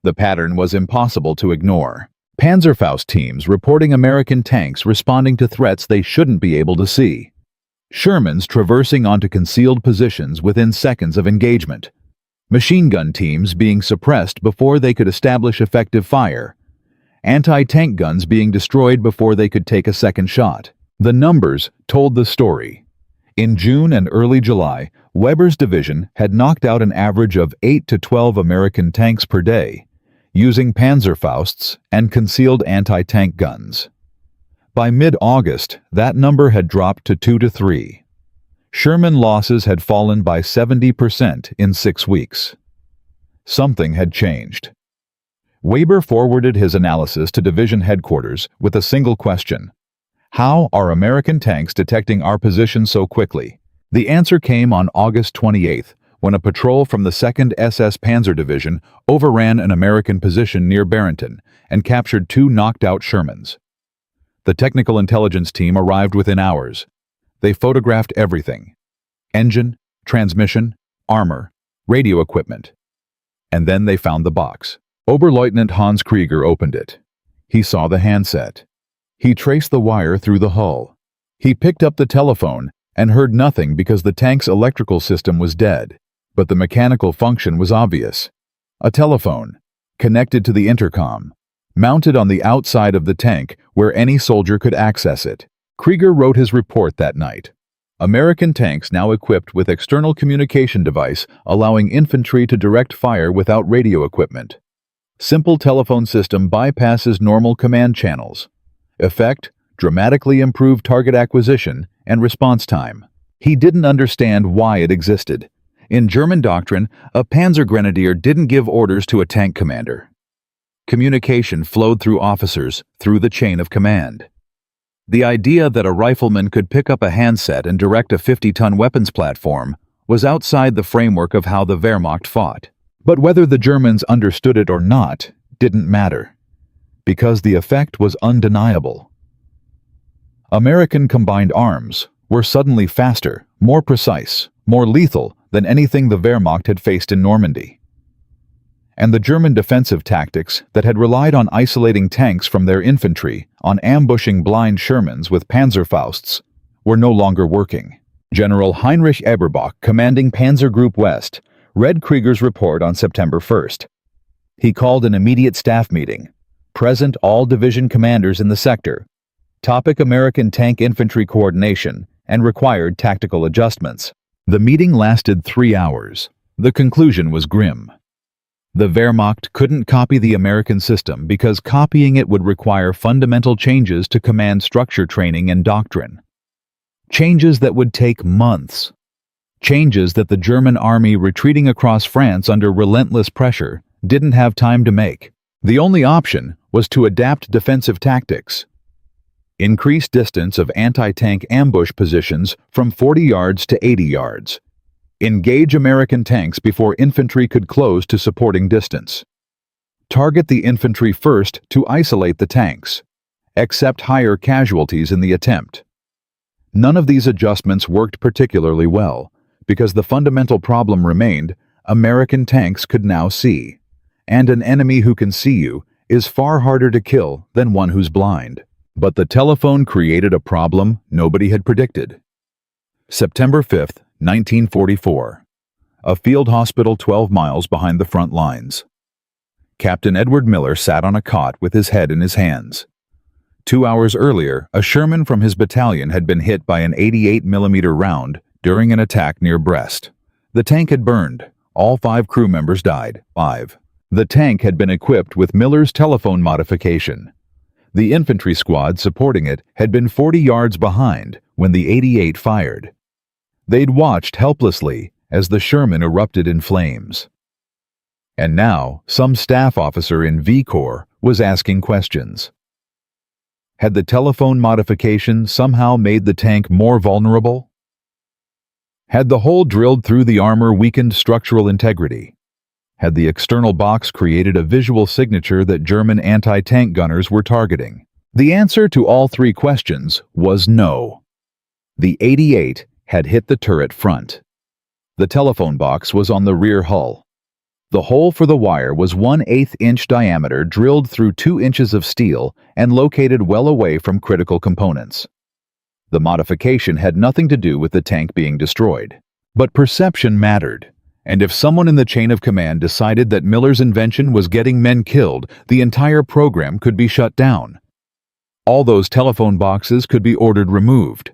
The pattern was impossible to ignore. Panzerfaust teams reporting American tanks responding to threats they shouldn't be able to see. Shermans traversing onto concealed positions within seconds of engagement. Machine gun teams being suppressed before they could establish effective fire. Anti-tank guns being destroyed before they could take a second shot. The numbers told the story. In June and early July, Weber's division had knocked out an average of 8 to 12 American tanks per day, using Panzerfausts and concealed anti-tank guns. By mid-August, that number had dropped to 2 to 3. Sherman losses had fallen by 70% in 6 weeks. Something had changed. Weber forwarded his analysis to division headquarters with a single question. How are American tanks detecting our position so quickly? The answer came on August 28th, when a patrol from the 2nd SS Panzer Division overran an American position near Barrington and captured 2 knocked-out Shermans. The technical intelligence team arrived within hours. They photographed everything: engine, transmission, armor, radio equipment. And then they found the box. Oberleutnant Hans Krieger opened it. He saw the handset. He traced the wire through the hull. He picked up the telephone and heard nothing because the tank's electrical system was dead, but the mechanical function was obvious. A telephone, connected to the intercom, mounted on the outside of the tank where any soldier could access it. Krieger wrote his report that night. American tanks now equipped with external communication device allowing infantry to direct fire without radio equipment. Simple telephone system bypasses normal command channels. Effect: dramatically improved target acquisition and response time. He didn't understand why it existed. In German doctrine, a panzer grenadier didn't give orders to a tank commander. Communication flowed through officers, through the chain of command. The idea that a rifleman could pick up a handset and direct a 50-ton weapons platform was outside the framework of how the Wehrmacht fought. But whether the Germans understood it or not didn't matter, because the effect was undeniable. American combined arms were suddenly faster, more precise, more lethal than anything the Wehrmacht had faced in Normandy. And the German defensive tactics that had relied on isolating tanks from their infantry, on ambushing blind Shermans with Panzerfausts, were no longer working. General Heinrich Eberbach, commanding Panzer Group West, read Krieger's report on September 1st. He called an immediate staff meeting. Present all division commanders in the sector. Topic: American tank infantry coordination and required tactical adjustments. The meeting lasted 3 hours. The conclusion was grim. The Wehrmacht couldn't copy the American system because copying it would require fundamental changes to command structure training and doctrine. Changes that would take months. Changes that the German army retreating across France under relentless pressure didn't have time to make. The only option was to adapt defensive tactics. Increase distance of anti-tank ambush positions from 40 yards to 80 yards. Engage American tanks before infantry could close to supporting distance. Target the infantry first to isolate the tanks. Accept higher casualties in the attempt. None of these adjustments worked particularly well, because the fundamental problem remained: American tanks could now see. And an enemy who can see you is far harder to kill than one who's blind. But the telephone created a problem nobody had predicted. September 5th, 1944. A field hospital 12 miles behind the front lines. Captain Edward Miller sat on a cot with his head in his hands. 2 hours earlier, a Sherman from his battalion had been hit by an 88mm round during an attack near Brest. The tank had burned. All 5 crew members died. 5. The tank had been equipped with Miller's telephone modification. The infantry squad supporting it had been 40 yards behind when the 88 fired. They'd watched helplessly as the Sherman erupted in flames. And now, some staff officer in V Corps was asking questions. Had the telephone modification somehow made the tank more vulnerable? Had the hole drilled through the armor weakened structural integrity? Had the external box created a visual signature that German anti-tank gunners were targeting? The answer to all 3 questions was no. The 88 had hit the turret front. The telephone box was on the rear hull. The hole for the wire was 1/8 inch diameter, drilled through 2 inches of steel and located well away from critical components. The modification had nothing to do with the tank being destroyed. But perception mattered. And if someone in the chain of command decided that Miller's invention was getting men killed, the entire program could be shut down. All those telephone boxes could be ordered removed.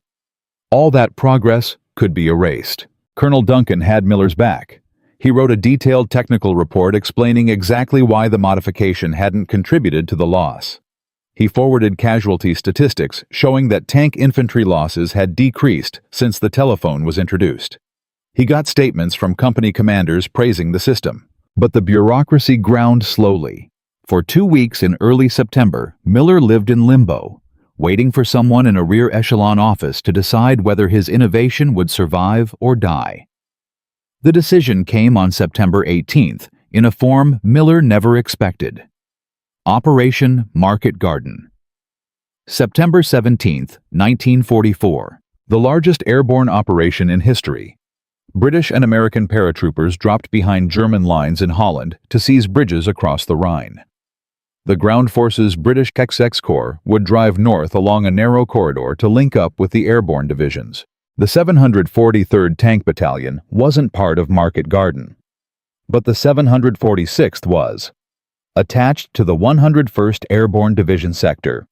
All that progress could be erased. Colonel Duncan had Miller's back. He wrote a detailed technical report explaining exactly why the modification hadn't contributed to the loss. He forwarded casualty statistics showing that tank infantry losses had decreased since the telephone was introduced. He got statements from company commanders praising the system. But the bureaucracy ground slowly. For 2 weeks in early September, Miller lived in limbo, waiting for someone in a rear echelon office to decide whether his innovation would survive or die. The decision came on September 18th in a form Miller never expected. Operation Market Garden. September 17th, 1944, the largest airborne operation in history. British and American paratroopers dropped behind German lines in Holland to seize bridges across the Rhine. The ground forces British Essex Corps would drive north along a narrow corridor to link up with the airborne divisions. The 743rd Tank Battalion wasn't part of Market Garden, but the 746th was. Attached to the 101st Airborne Division sector.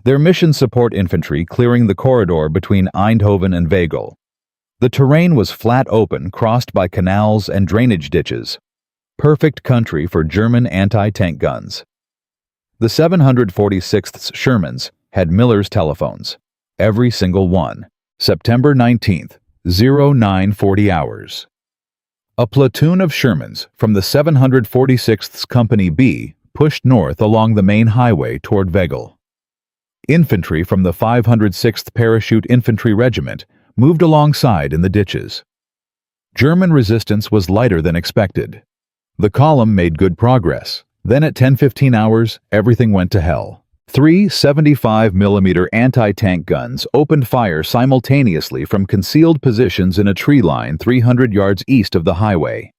Their mission support infantry clearing the corridor between Eindhoven and Veghel. The terrain was flat open, crossed by canals and drainage ditches. Perfect country for German anti-tank guns. The 746th Shermans had Miller's telephones. Every single one. September 19th, 0940 hours. A platoon of Shermans from the 746th Company B pushed north along the main highway toward Weggel. Infantry from the 506th Parachute Infantry Regiment moved alongside in the ditches. German resistance was lighter than expected. The column made good progress. Then at 10:15 hours, everything went to hell. Three 75mm anti-tank guns opened fire simultaneously from concealed positions in a tree line 300 yards east of the highway.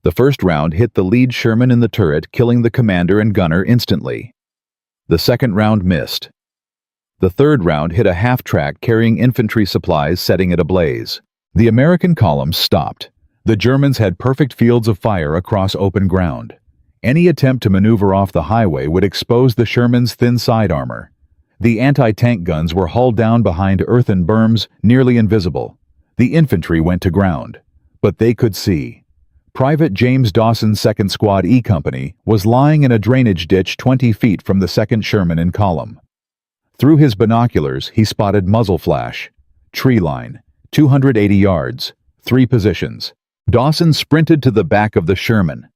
The first round hit the lead Sherman in the turret, killing the commander and gunner instantly. The second round missed. The third round hit a half-track carrying infantry supplies, setting it ablaze. The American columns stopped. The Germans had perfect fields of fire across open ground. Any attempt to maneuver off the highway would expose the Sherman's thin side armor. The anti-tank guns were hauled down behind earthen berms, nearly invisible. The infantry went to ground. But they could see. Private James Dawson's 2nd Squad E Company was lying in a drainage ditch 20 feet from the 2nd Sherman in column. Through his binoculars, he spotted muzzle flash. Tree line, 280 yards, 3 positions. Dawson sprinted to the back of the Sherman.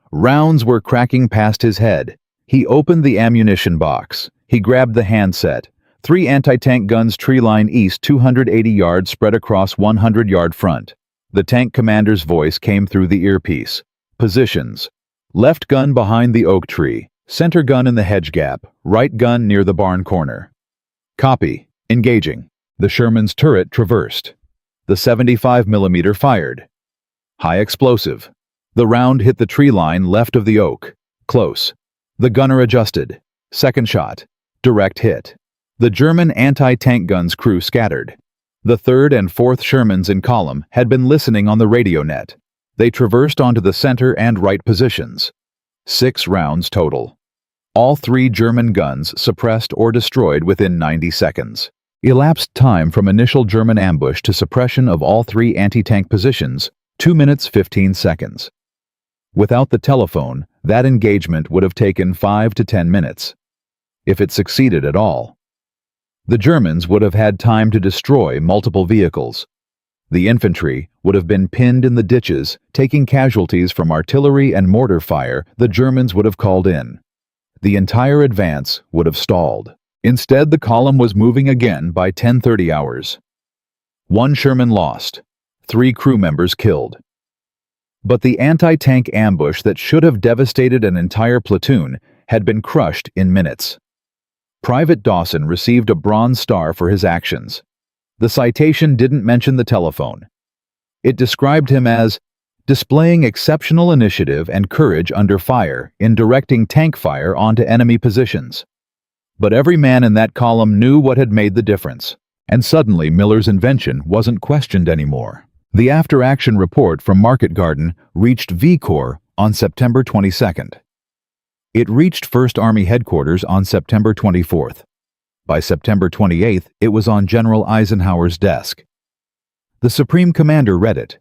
Rounds were cracking past his head. He opened the ammunition box. He grabbed the handset. 3 anti-tank guns, tree line east, 280 yards, spread across 100-yard front. The tank commander's voice came through the earpiece. Positions. Left gun behind the oak tree. Center gun in the hedge gap. Right gun near the barn corner. Copy. Engaging. The Sherman's turret traversed. The 75mm fired. High explosive. The round hit the tree line left of the oak. Close. The gunner adjusted. Second shot. Direct hit. The German anti-tank guns crew scattered. The 3rd and 4th Shermans in column had been listening on the radio net. They traversed onto the center and right positions. 6 rounds total. All 3 German guns suppressed or destroyed within 90 seconds. Elapsed time from initial German ambush to suppression of all 3 anti-tank positions, 2 minutes 15 seconds. Without the telephone, that engagement would have taken 5 to 10 minutes. If it succeeded at all. The Germans would have had time to destroy multiple vehicles. The infantry would have been pinned in the ditches, taking casualties from artillery and mortar fire the Germans would have called in. The entire advance would have stalled. Instead, the column was moving again by 10:30 hours. 1 Sherman lost. 3 crew members killed. But the anti-tank ambush that should have devastated an entire platoon had been crushed in minutes. Private Dawson received a Bronze Star for his actions. The citation didn't mention the telephone. It described him as displaying exceptional initiative and courage under fire in directing tank fire onto enemy positions. But every man in that column knew what had made the difference. And suddenly Miller's invention wasn't questioned anymore. The after-action report from Market Garden reached V Corps on September 22nd. It reached 1st Army Headquarters on September 24th. By September 28th, it was on General Eisenhower's desk. The Supreme Commander read it.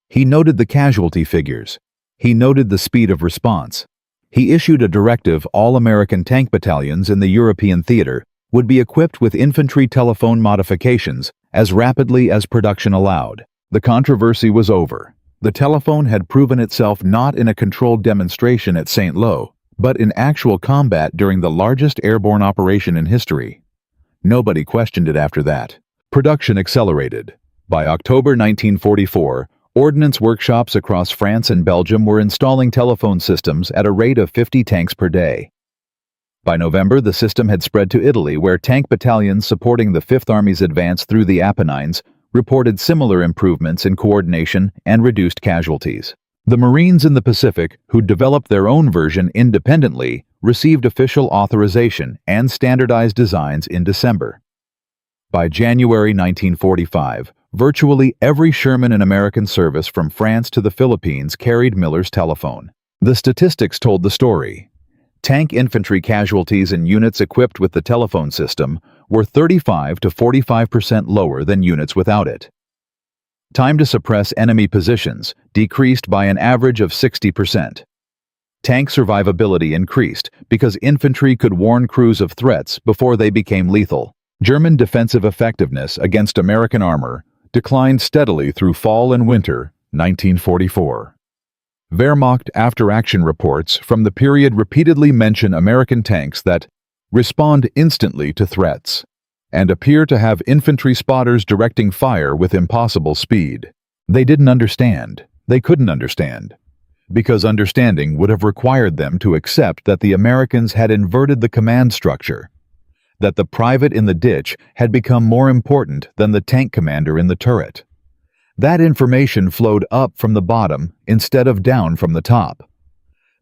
He noted the casualty figures. He noted the speed of response. He issued a directive all American tank battalions in the European theater would be equipped with infantry telephone modifications as rapidly as production allowed. The controversy was over. The telephone had proven itself not in a controlled demonstration at St. Lo, but in actual combat during the largest airborne operation in history. Nobody questioned it after that. Production accelerated. By October 1944, ordnance workshops across France and Belgium were installing telephone systems at a rate of 50 tanks per day. By November, the system had spread to Italy, where tank battalions supporting the 5th Army's advance through the Apennines reported similar improvements in coordination and reduced casualties. The Marines in the Pacific, who developed their own version independently, received official authorization and standardized designs in December. By January 1945, virtually every Sherman in American service from France to the Philippines carried Miller's telephone. The statistics told the story. Tank infantry casualties in units equipped with the telephone system were 35 to 45% lower than units without it. Time to suppress enemy positions decreased by an average of 60%. Tank survivability increased because infantry could warn crews of threats before they became lethal. German defensive effectiveness against American armor declined steadily through fall and winter 1944. Wehrmacht after-action reports from the period repeatedly mention American tanks that respond instantly to threats and appear to have infantry spotters directing fire with impossible speed. They didn't understand. They couldn't understand. Because understanding would have required them to accept that the Americans had inverted the command structure, that the private in the ditch had become more important than the tank commander in the turret. That information flowed up from the bottom instead of down from the top.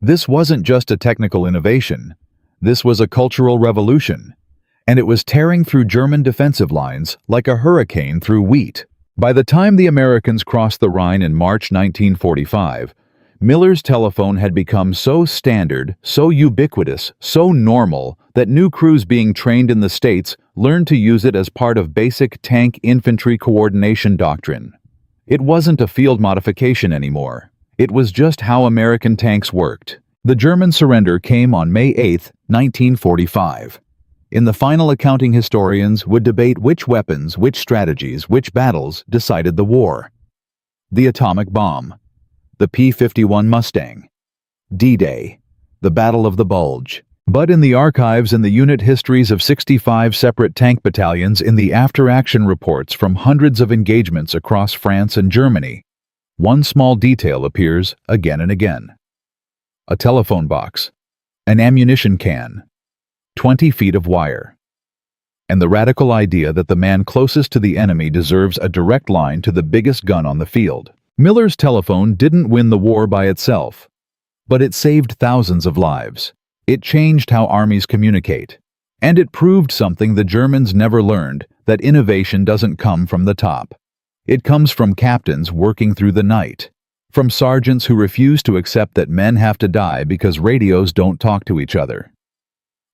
This wasn't just a technical innovation. This was a cultural revolution, and it was tearing through German defensive lines like a hurricane through wheat. By the time the Americans crossed the Rhine in March 1945, Miller's telephone had become so standard, so ubiquitous, so normal that new crews being trained in the States learned to use it as part of basic tank infantry coordination doctrine. It wasn't a field modification anymore. It was just how American tanks worked. The German surrender came on May 8, 1945. In the final accounting, historians would debate which weapons, which strategies, which battles decided the war. The atomic bomb, the P-51 Mustang, D-Day, the Battle of the Bulge. But in the archives and the unit histories of 65 separate tank battalions, in the after-action reports from hundreds of engagements across France and Germany, one small detail appears again and again. A telephone box, an ammunition can, 20 feet of wire, and the radical idea that the man closest to the enemy deserves a direct line to the biggest gun on the field. Miller's telephone didn't win the war by itself, but it saved thousands of lives. It changed how armies communicate, and it proved something the Germans never learned, that innovation doesn't come from the top. It comes from captains working through the night, from sergeants who refuse to accept that men have to die because radios don't talk to each other,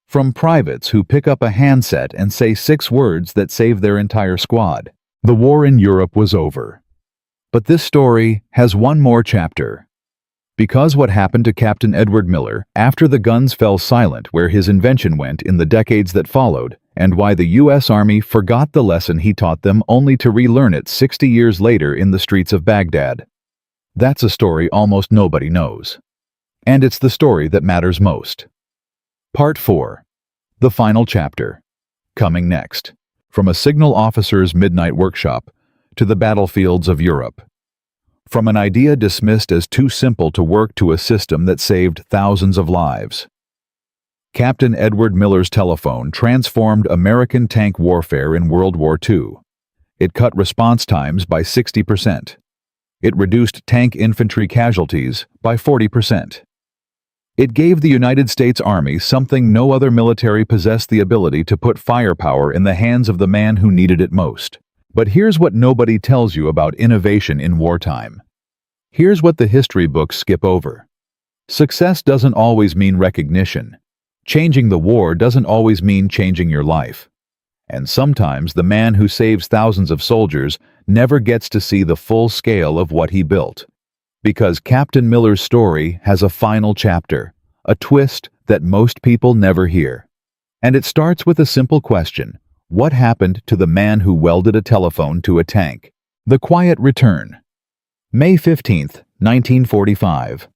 from privates who pick up a handset and say 6 words that save their entire squad. The war in Europe was over. But this story has one more chapter. Because what happened to Captain Edward Miller after the guns fell silent, where his invention went in the decades that followed, and why the U.S. Army forgot the lesson he taught them only to relearn it 60 years later in the streets of Baghdad. That's a story almost nobody knows. And it's the story that matters most. Part 4. The final chapter. Coming next. From a signal officer's midnight workshop to the battlefields of Europe. From an idea dismissed as too simple to work to a system that saved thousands of lives. Captain Edward Miller's telephone transformed American tank warfare in World War II. It cut response times by 60%. It reduced tank infantry casualties by 40%. It gave the United States Army something no other military possessed: the ability to put firepower in the hands of the man who needed it most. But here's what nobody tells you about innovation in wartime. Here's what the history books skip over. Success doesn't always mean recognition. Changing the war doesn't always mean changing your life. And sometimes the man who saves thousands of soldiers never gets to see the full scale of what he built. Because Captain Miller's story has a final chapter, a twist that most people never hear. And it starts with a simple question. What happened to the man who welded a telephone to a tank? The Quiet Return. May 15, 1945.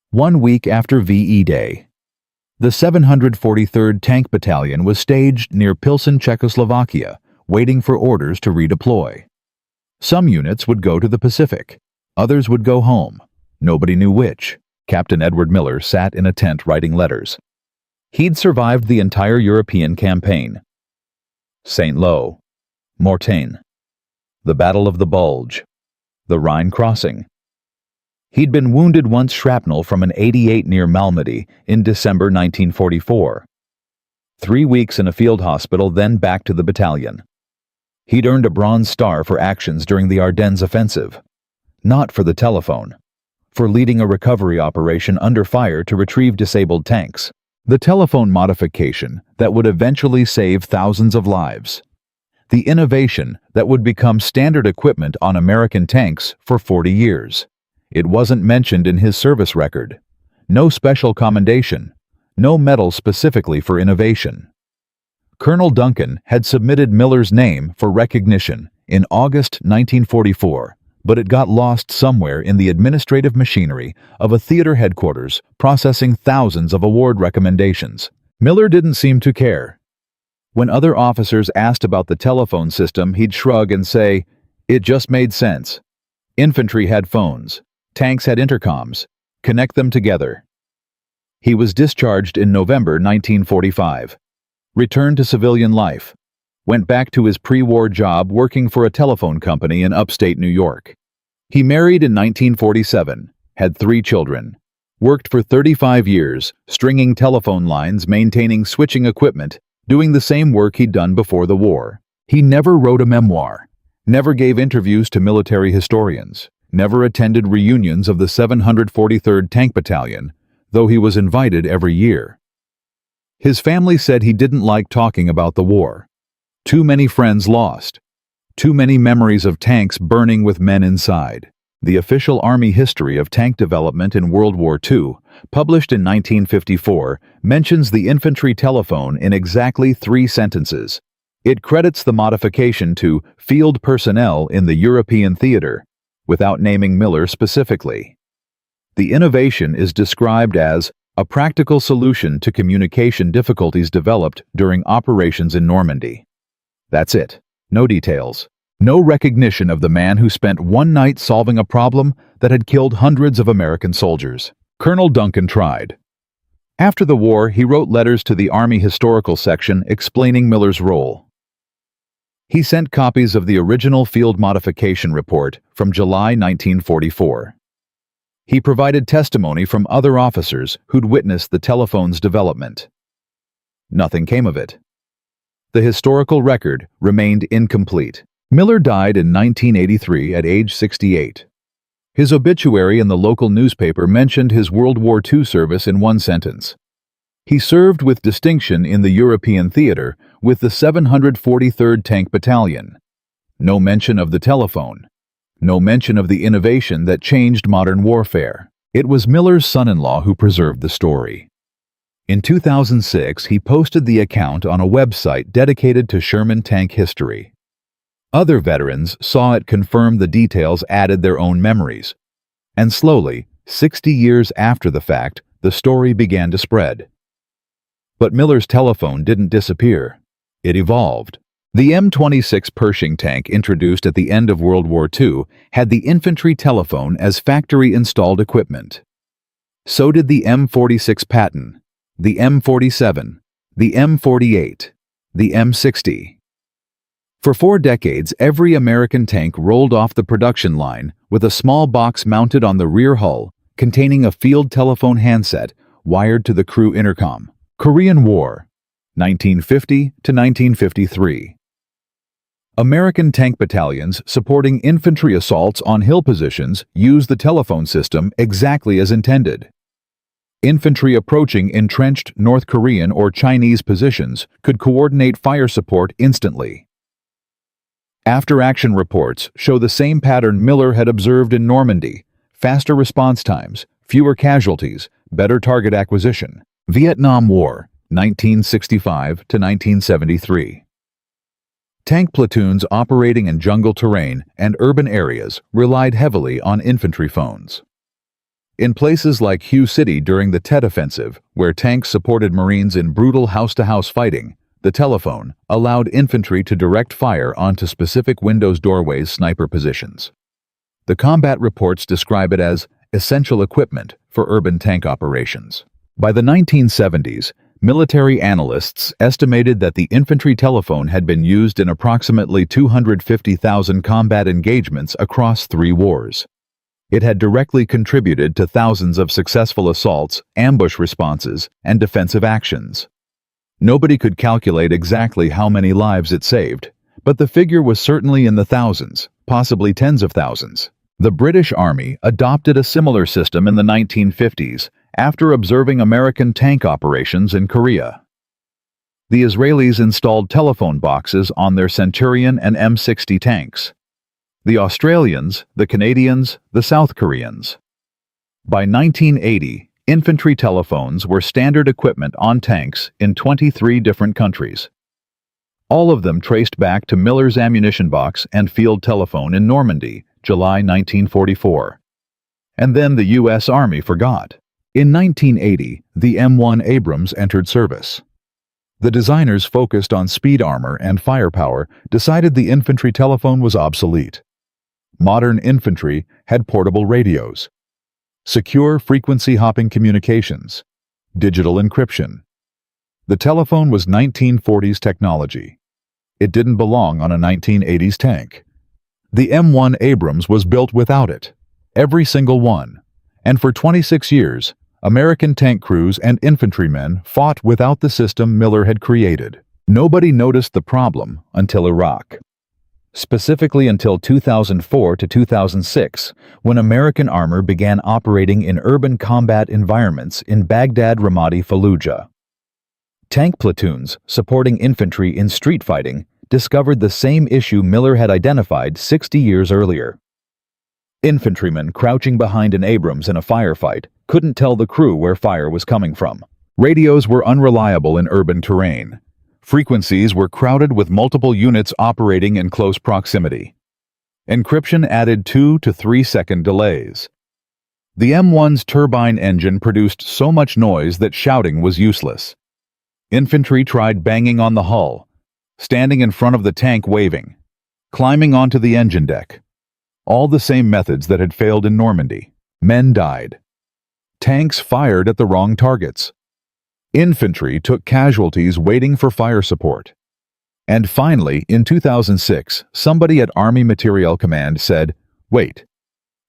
1 week after VE Day. The 743rd Tank Battalion was staged near Pilsen, Czechoslovakia, waiting for orders to redeploy. Some units would go to the Pacific. Others would go home. Nobody knew which. Captain Edward Miller sat in a tent writing letters. He'd survived the entire European campaign. St. Lo, Mortain, the Battle of the Bulge, the Rhine crossing. He'd been wounded once, shrapnel from an 88 near Malmedy in December 1944. 3 weeks in a field hospital, then back to the battalion. He'd earned a Bronze Star for actions during the Ardennes offensive. Not for the telephone, for leading a recovery operation under fire to retrieve disabled tanks. The telephone modification that would eventually save thousands of lives. The innovation that would become standard equipment on American tanks for 40 years. It wasn't mentioned in his service record. No special commendation. No medal specifically for innovation. Colonel Duncan had submitted Miller's name for recognition in August 1944, but it got lost somewhere in the administrative machinery of a theater headquarters processing thousands of award recommendations. Miller didn't seem to care. When other officers asked about the telephone system, he'd shrug and say, "It just made sense. Infantry had phones. Tanks had intercoms. Connect them together." He was discharged in November 1945. Returned to civilian life. Went back to his pre-war job working for a telephone company in upstate New York. He married in 1947, had 3 children, worked for 35 years, stringing telephone lines, maintaining switching equipment, doing the same work he'd done before the war. He never wrote a memoir, never gave interviews to military historians, never attended reunions of the 743rd Tank Battalion, though he was invited every year. His family said he didn't like talking about the war. Too many friends lost. Too many memories of tanks burning with men inside. The official Army history of tank development in World War II, published in 1954, mentions the infantry telephone in exactly 3 sentences. It credits the modification to field personnel in the European theater, without naming Miller specifically. The innovation is described as a practical solution to communication difficulties developed during operations in Normandy. That's it. No details. No recognition of the man who spent one night solving a problem that had killed hundreds of American soldiers. Colonel Duncan tried. After the war, he wrote letters to the Army Historical Section explaining Miller's role. He sent copies of the original field modification report from July 1944. He provided testimony from other officers who'd witnessed the telephone's development. Nothing came of it. The historical record remained incomplete. Miller died in 1983 at age 68. His obituary in the local newspaper mentioned his World War II service in one sentence. He served with distinction in the European theater with the 743rd Tank Battalion. No mention of the telephone. No mention of the innovation that changed modern warfare. It was Miller's son-in-law who preserved the story. In 2006, he posted the account on a website dedicated to Sherman tank history. Other veterans saw it confirm the details, added their own memories. And slowly, 60 years after the fact, the story began to spread. But Miller's telephone didn't disappear. It evolved. The M26 Pershing tank introduced at the end of World War II had the infantry telephone as factory-installed equipment. So did the M46 Patton, the M47, the M48, the M60. For 4 decades, every American tank rolled off the production line with a small box mounted on the rear hull containing a field telephone handset wired to the crew intercom. Korean War, 1950 to 1953. American tank battalions supporting infantry assaults on hill positions used the telephone system exactly as intended. Infantry approaching entrenched North Korean or Chinese positions could coordinate fire support instantly. After-action reports show the same pattern Miller had observed in Normandy: faster response times, fewer casualties, better target acquisition. Vietnam War, 1965 to 1973. Tank platoons operating in jungle terrain and urban areas relied heavily on infantry phones. In places like Hue City during the Tet Offensive, where tanks supported Marines in brutal house-to-house fighting, the telephone allowed infantry to direct fire onto specific windows, doorways, sniper positions. The combat reports describe it as essential equipment for urban tank operations. By the 1970s, military analysts estimated that the infantry telephone had been used in approximately 250,000 combat engagements across 3 wars. It had directly contributed to thousands of successful assaults, ambush responses, and defensive actions. Nobody could calculate exactly how many lives it saved, but the figure was certainly in the thousands, possibly tens of thousands. The British Army adopted a similar system in the 1950s after observing American tank operations in Korea. The Israelis installed telephone boxes on their Centurion and M60 tanks. The Australians, the Canadians, the South Koreans. By 1980, infantry telephones were standard equipment on tanks in 23 different countries. All of them traced back to Miller's ammunition box and field telephone in Normandy, July 1944. And then the U.S. Army forgot. In 1980, the M1 Abrams entered service. The designers focused on speed armor and firepower decided the infantry telephone was obsolete. Modern infantry had portable radios, secure frequency-hopping communications, digital encryption. The telephone was 1940s technology. It didn't belong on a 1980s tank. The M1 Abrams was built without it, every single one, and for 26 years, American tank crews and infantrymen fought without the system Miller had created. Nobody noticed the problem until Iraq. Specifically until 2004 to 2006, when American armor began operating in urban combat environments in Baghdad, Ramadi, Fallujah. Tank platoons supporting infantry in street fighting discovered the same issue Miller had identified 60 years earlier. Infantrymen crouching behind an Abrams in a firefight couldn't tell the crew where fire was coming from. Radios were unreliable in urban terrain. Frequencies were crowded with multiple units operating in close proximity. Encryption added 2 to 3 second delays. The M1's turbine engine produced so much noise that shouting was useless. Infantry tried banging on the hull, standing in front of the tank waving, climbing onto the engine deck. All the same methods that had failed in Normandy. Men died. Tanks fired at the wrong targets. Infantry took casualties waiting for fire support. And finally, in 2006, somebody at Army Materiel Command said, "Wait,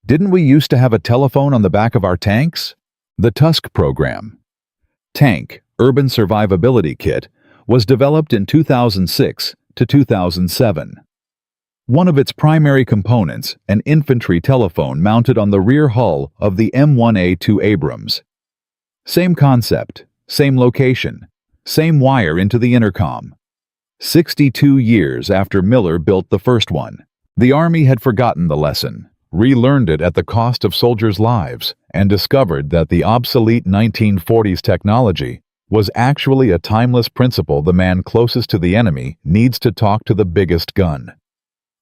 didn't we used to have a telephone on the back of our tanks?" The Tusk program. Tank Urban Survivability Kit was developed in 2006 to 2007. One of its primary components, an infantry telephone mounted on the rear hull of the M1A2 Abrams. Same concept, same location, same wire into the intercom. 62 years after Miller built the first one, the Army had forgotten the lesson, relearned it at the cost of soldiers' lives, and discovered that the obsolete 1940s technology was actually a timeless principle. The man closest to the enemy needs to talk to the biggest gun.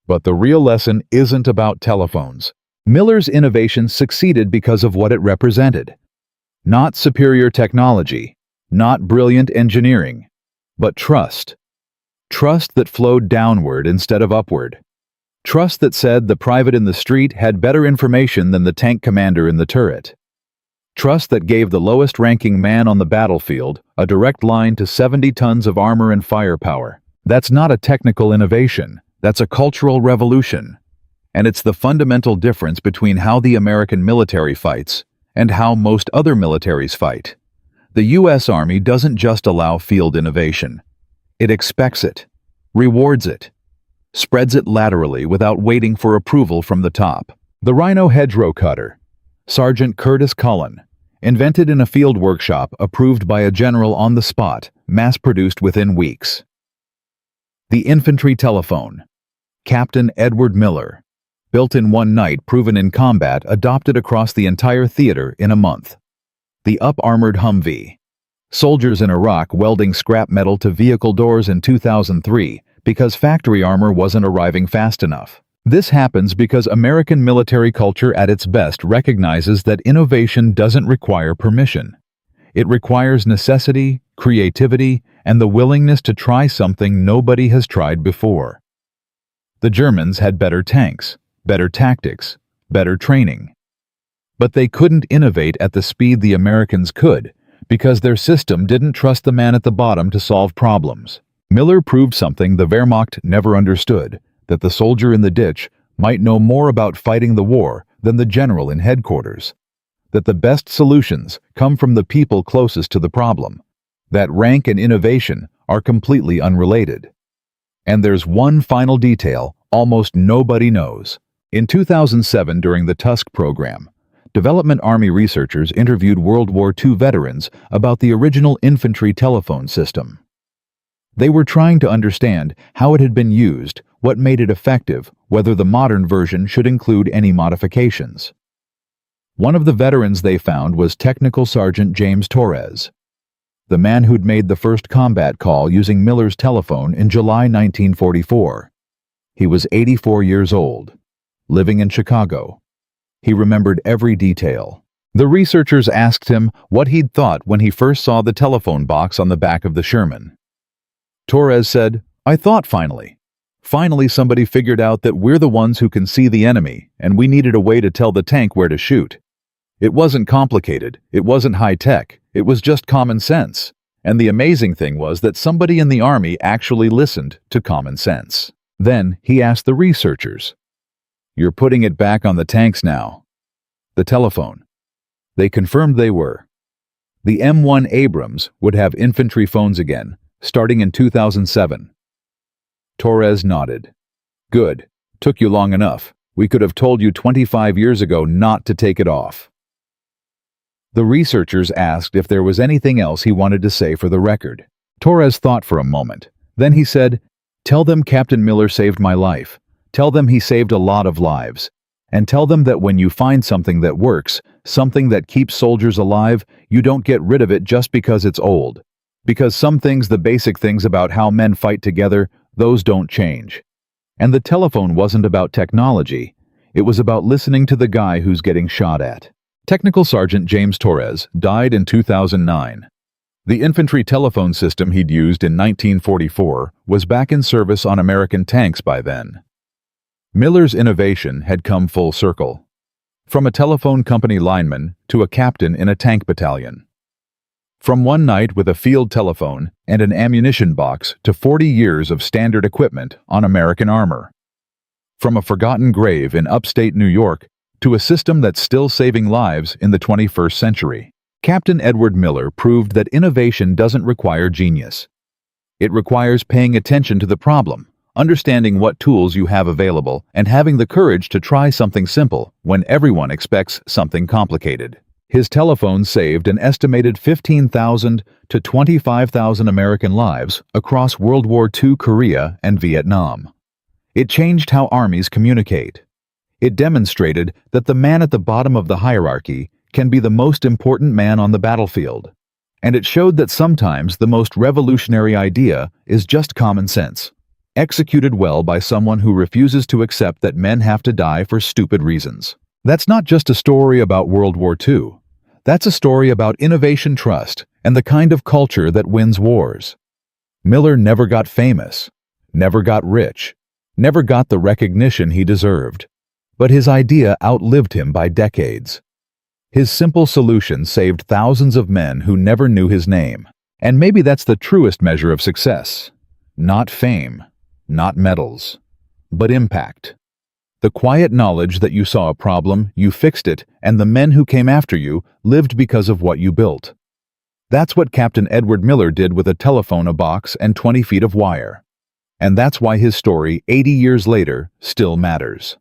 But the real lesson isn't about telephones. Miller's innovation succeeded because of what it represented. Not superior technology, not brilliant engineering, but trust. Trust that flowed downward instead of upward. Trust that said the private in the street had better information than the tank commander in the turret. Trust that gave the lowest-ranking man on the battlefield a direct line to 70 tons of armor and firepower. That's not a technical innovation. That's a cultural revolution. And it's the fundamental difference between how the American military fights and how most other militaries fight. The U.S. Army doesn't just allow field innovation. It expects it, rewards it, spreads it laterally without waiting for approval from the top. The Rhino hedgerow cutter, Sergeant Curtis Cullen, invented in a field workshop approved by a general on the spot, mass-produced within weeks. The infantry telephone, Captain Edward Miller, built in one night, proven in combat, adopted across the entire theater in a month. The up-armored Humvee, soldiers in Iraq welding scrap metal to vehicle doors in 2003 because factory armor wasn't arriving fast enough. This happens because American military culture at its best recognizes that innovation doesn't require permission. It requires necessity, creativity, and the willingness to try something nobody has tried before. The Germans had better tanks, better tactics, better training. But they couldn't innovate at the speed the Americans could because their system didn't trust the man at the bottom to solve problems. Miller proved something the Wehrmacht never understood, that the soldier in the ditch might know more about fighting the war than the general in headquarters. That the best solutions come from the people closest to the problem. That rank and innovation are completely unrelated. And there's one final detail almost nobody knows. In 2007, during the Tusk program, Development Army researchers interviewed World War II veterans about the original infantry telephone system. They were trying to understand how it had been used, what made it effective, whether the modern version should include any modifications. One of the veterans they found was Technical Sergeant James Torres, the man who'd made the first combat call using Miller's telephone in July 1944. He was 84 years old. living in Chicago. He remembered every detail. The researchers asked him what he'd thought when he first saw the telephone box on the back of the Sherman. Torres said, "I thought finally somebody figured out that we're the ones who can see the enemy, and we needed a way to tell the tank where to shoot. It wasn't complicated, it wasn't high-tech, it was just common sense. And the amazing thing was that somebody in the army actually listened to common sense." Then he asked the researchers, "You're putting it back on the tanks now?" The telephone. They confirmed they were. The M1 Abrams would have infantry phones again, starting in 2007. Torres nodded. "Good. Took you long enough. We could have told you 25 years ago not to take it off." The researchers asked if there was anything else he wanted to say for the record. Torres thought for a moment. Then he said, "Tell them Captain Miller saved my life. Tell them he saved a lot of lives. And tell them that when you find something that works, something that keeps soldiers alive, you don't get rid of it just because it's old. Because some things, the basic things about how men fight together, those don't change." And the telephone wasn't about technology. It was about listening to the guy who's getting shot at. Technical Sergeant James Torres died in 2009. The infantry telephone system he'd used in 1944 was back in service on American tanks by then. Miller's innovation had come full circle. From a telephone company lineman to a captain in a tank battalion. From one night with a field telephone and an ammunition box to 40 years of standard equipment on American armor. From a forgotten grave in upstate New York to a system that's still saving lives in the 21st century. Captain Edward Miller proved that innovation doesn't require genius. It requires paying attention to the problem, understanding what tools you have available, and having the courage to try something simple when everyone expects something complicated. His telephone saved an estimated 15,000 to 25,000 American lives across World War II, Korea, and Vietnam. It changed how armies communicate. It demonstrated that the man at the bottom of the hierarchy can be the most important man on the battlefield. And it showed that sometimes the most revolutionary idea is just common sense, executed well by someone who refuses to accept that men have to die for stupid reasons. That's not just a story about World War II. That's a story about innovation, trust, and the kind of culture that wins wars. Miller never got famous, never got rich, never got the recognition he deserved. But his idea outlived him by decades. His simple solution saved thousands of men who never knew his name. And maybe that's the truest measure of success. Not fame, not medals, but impact. The quiet knowledge that you saw a problem, you fixed it, and the men who came after you lived because of what you built. That's what Captain Edward Miller did with a telephone, a box, and 20 feet of wire. And that's why his story, 80 years later, still matters.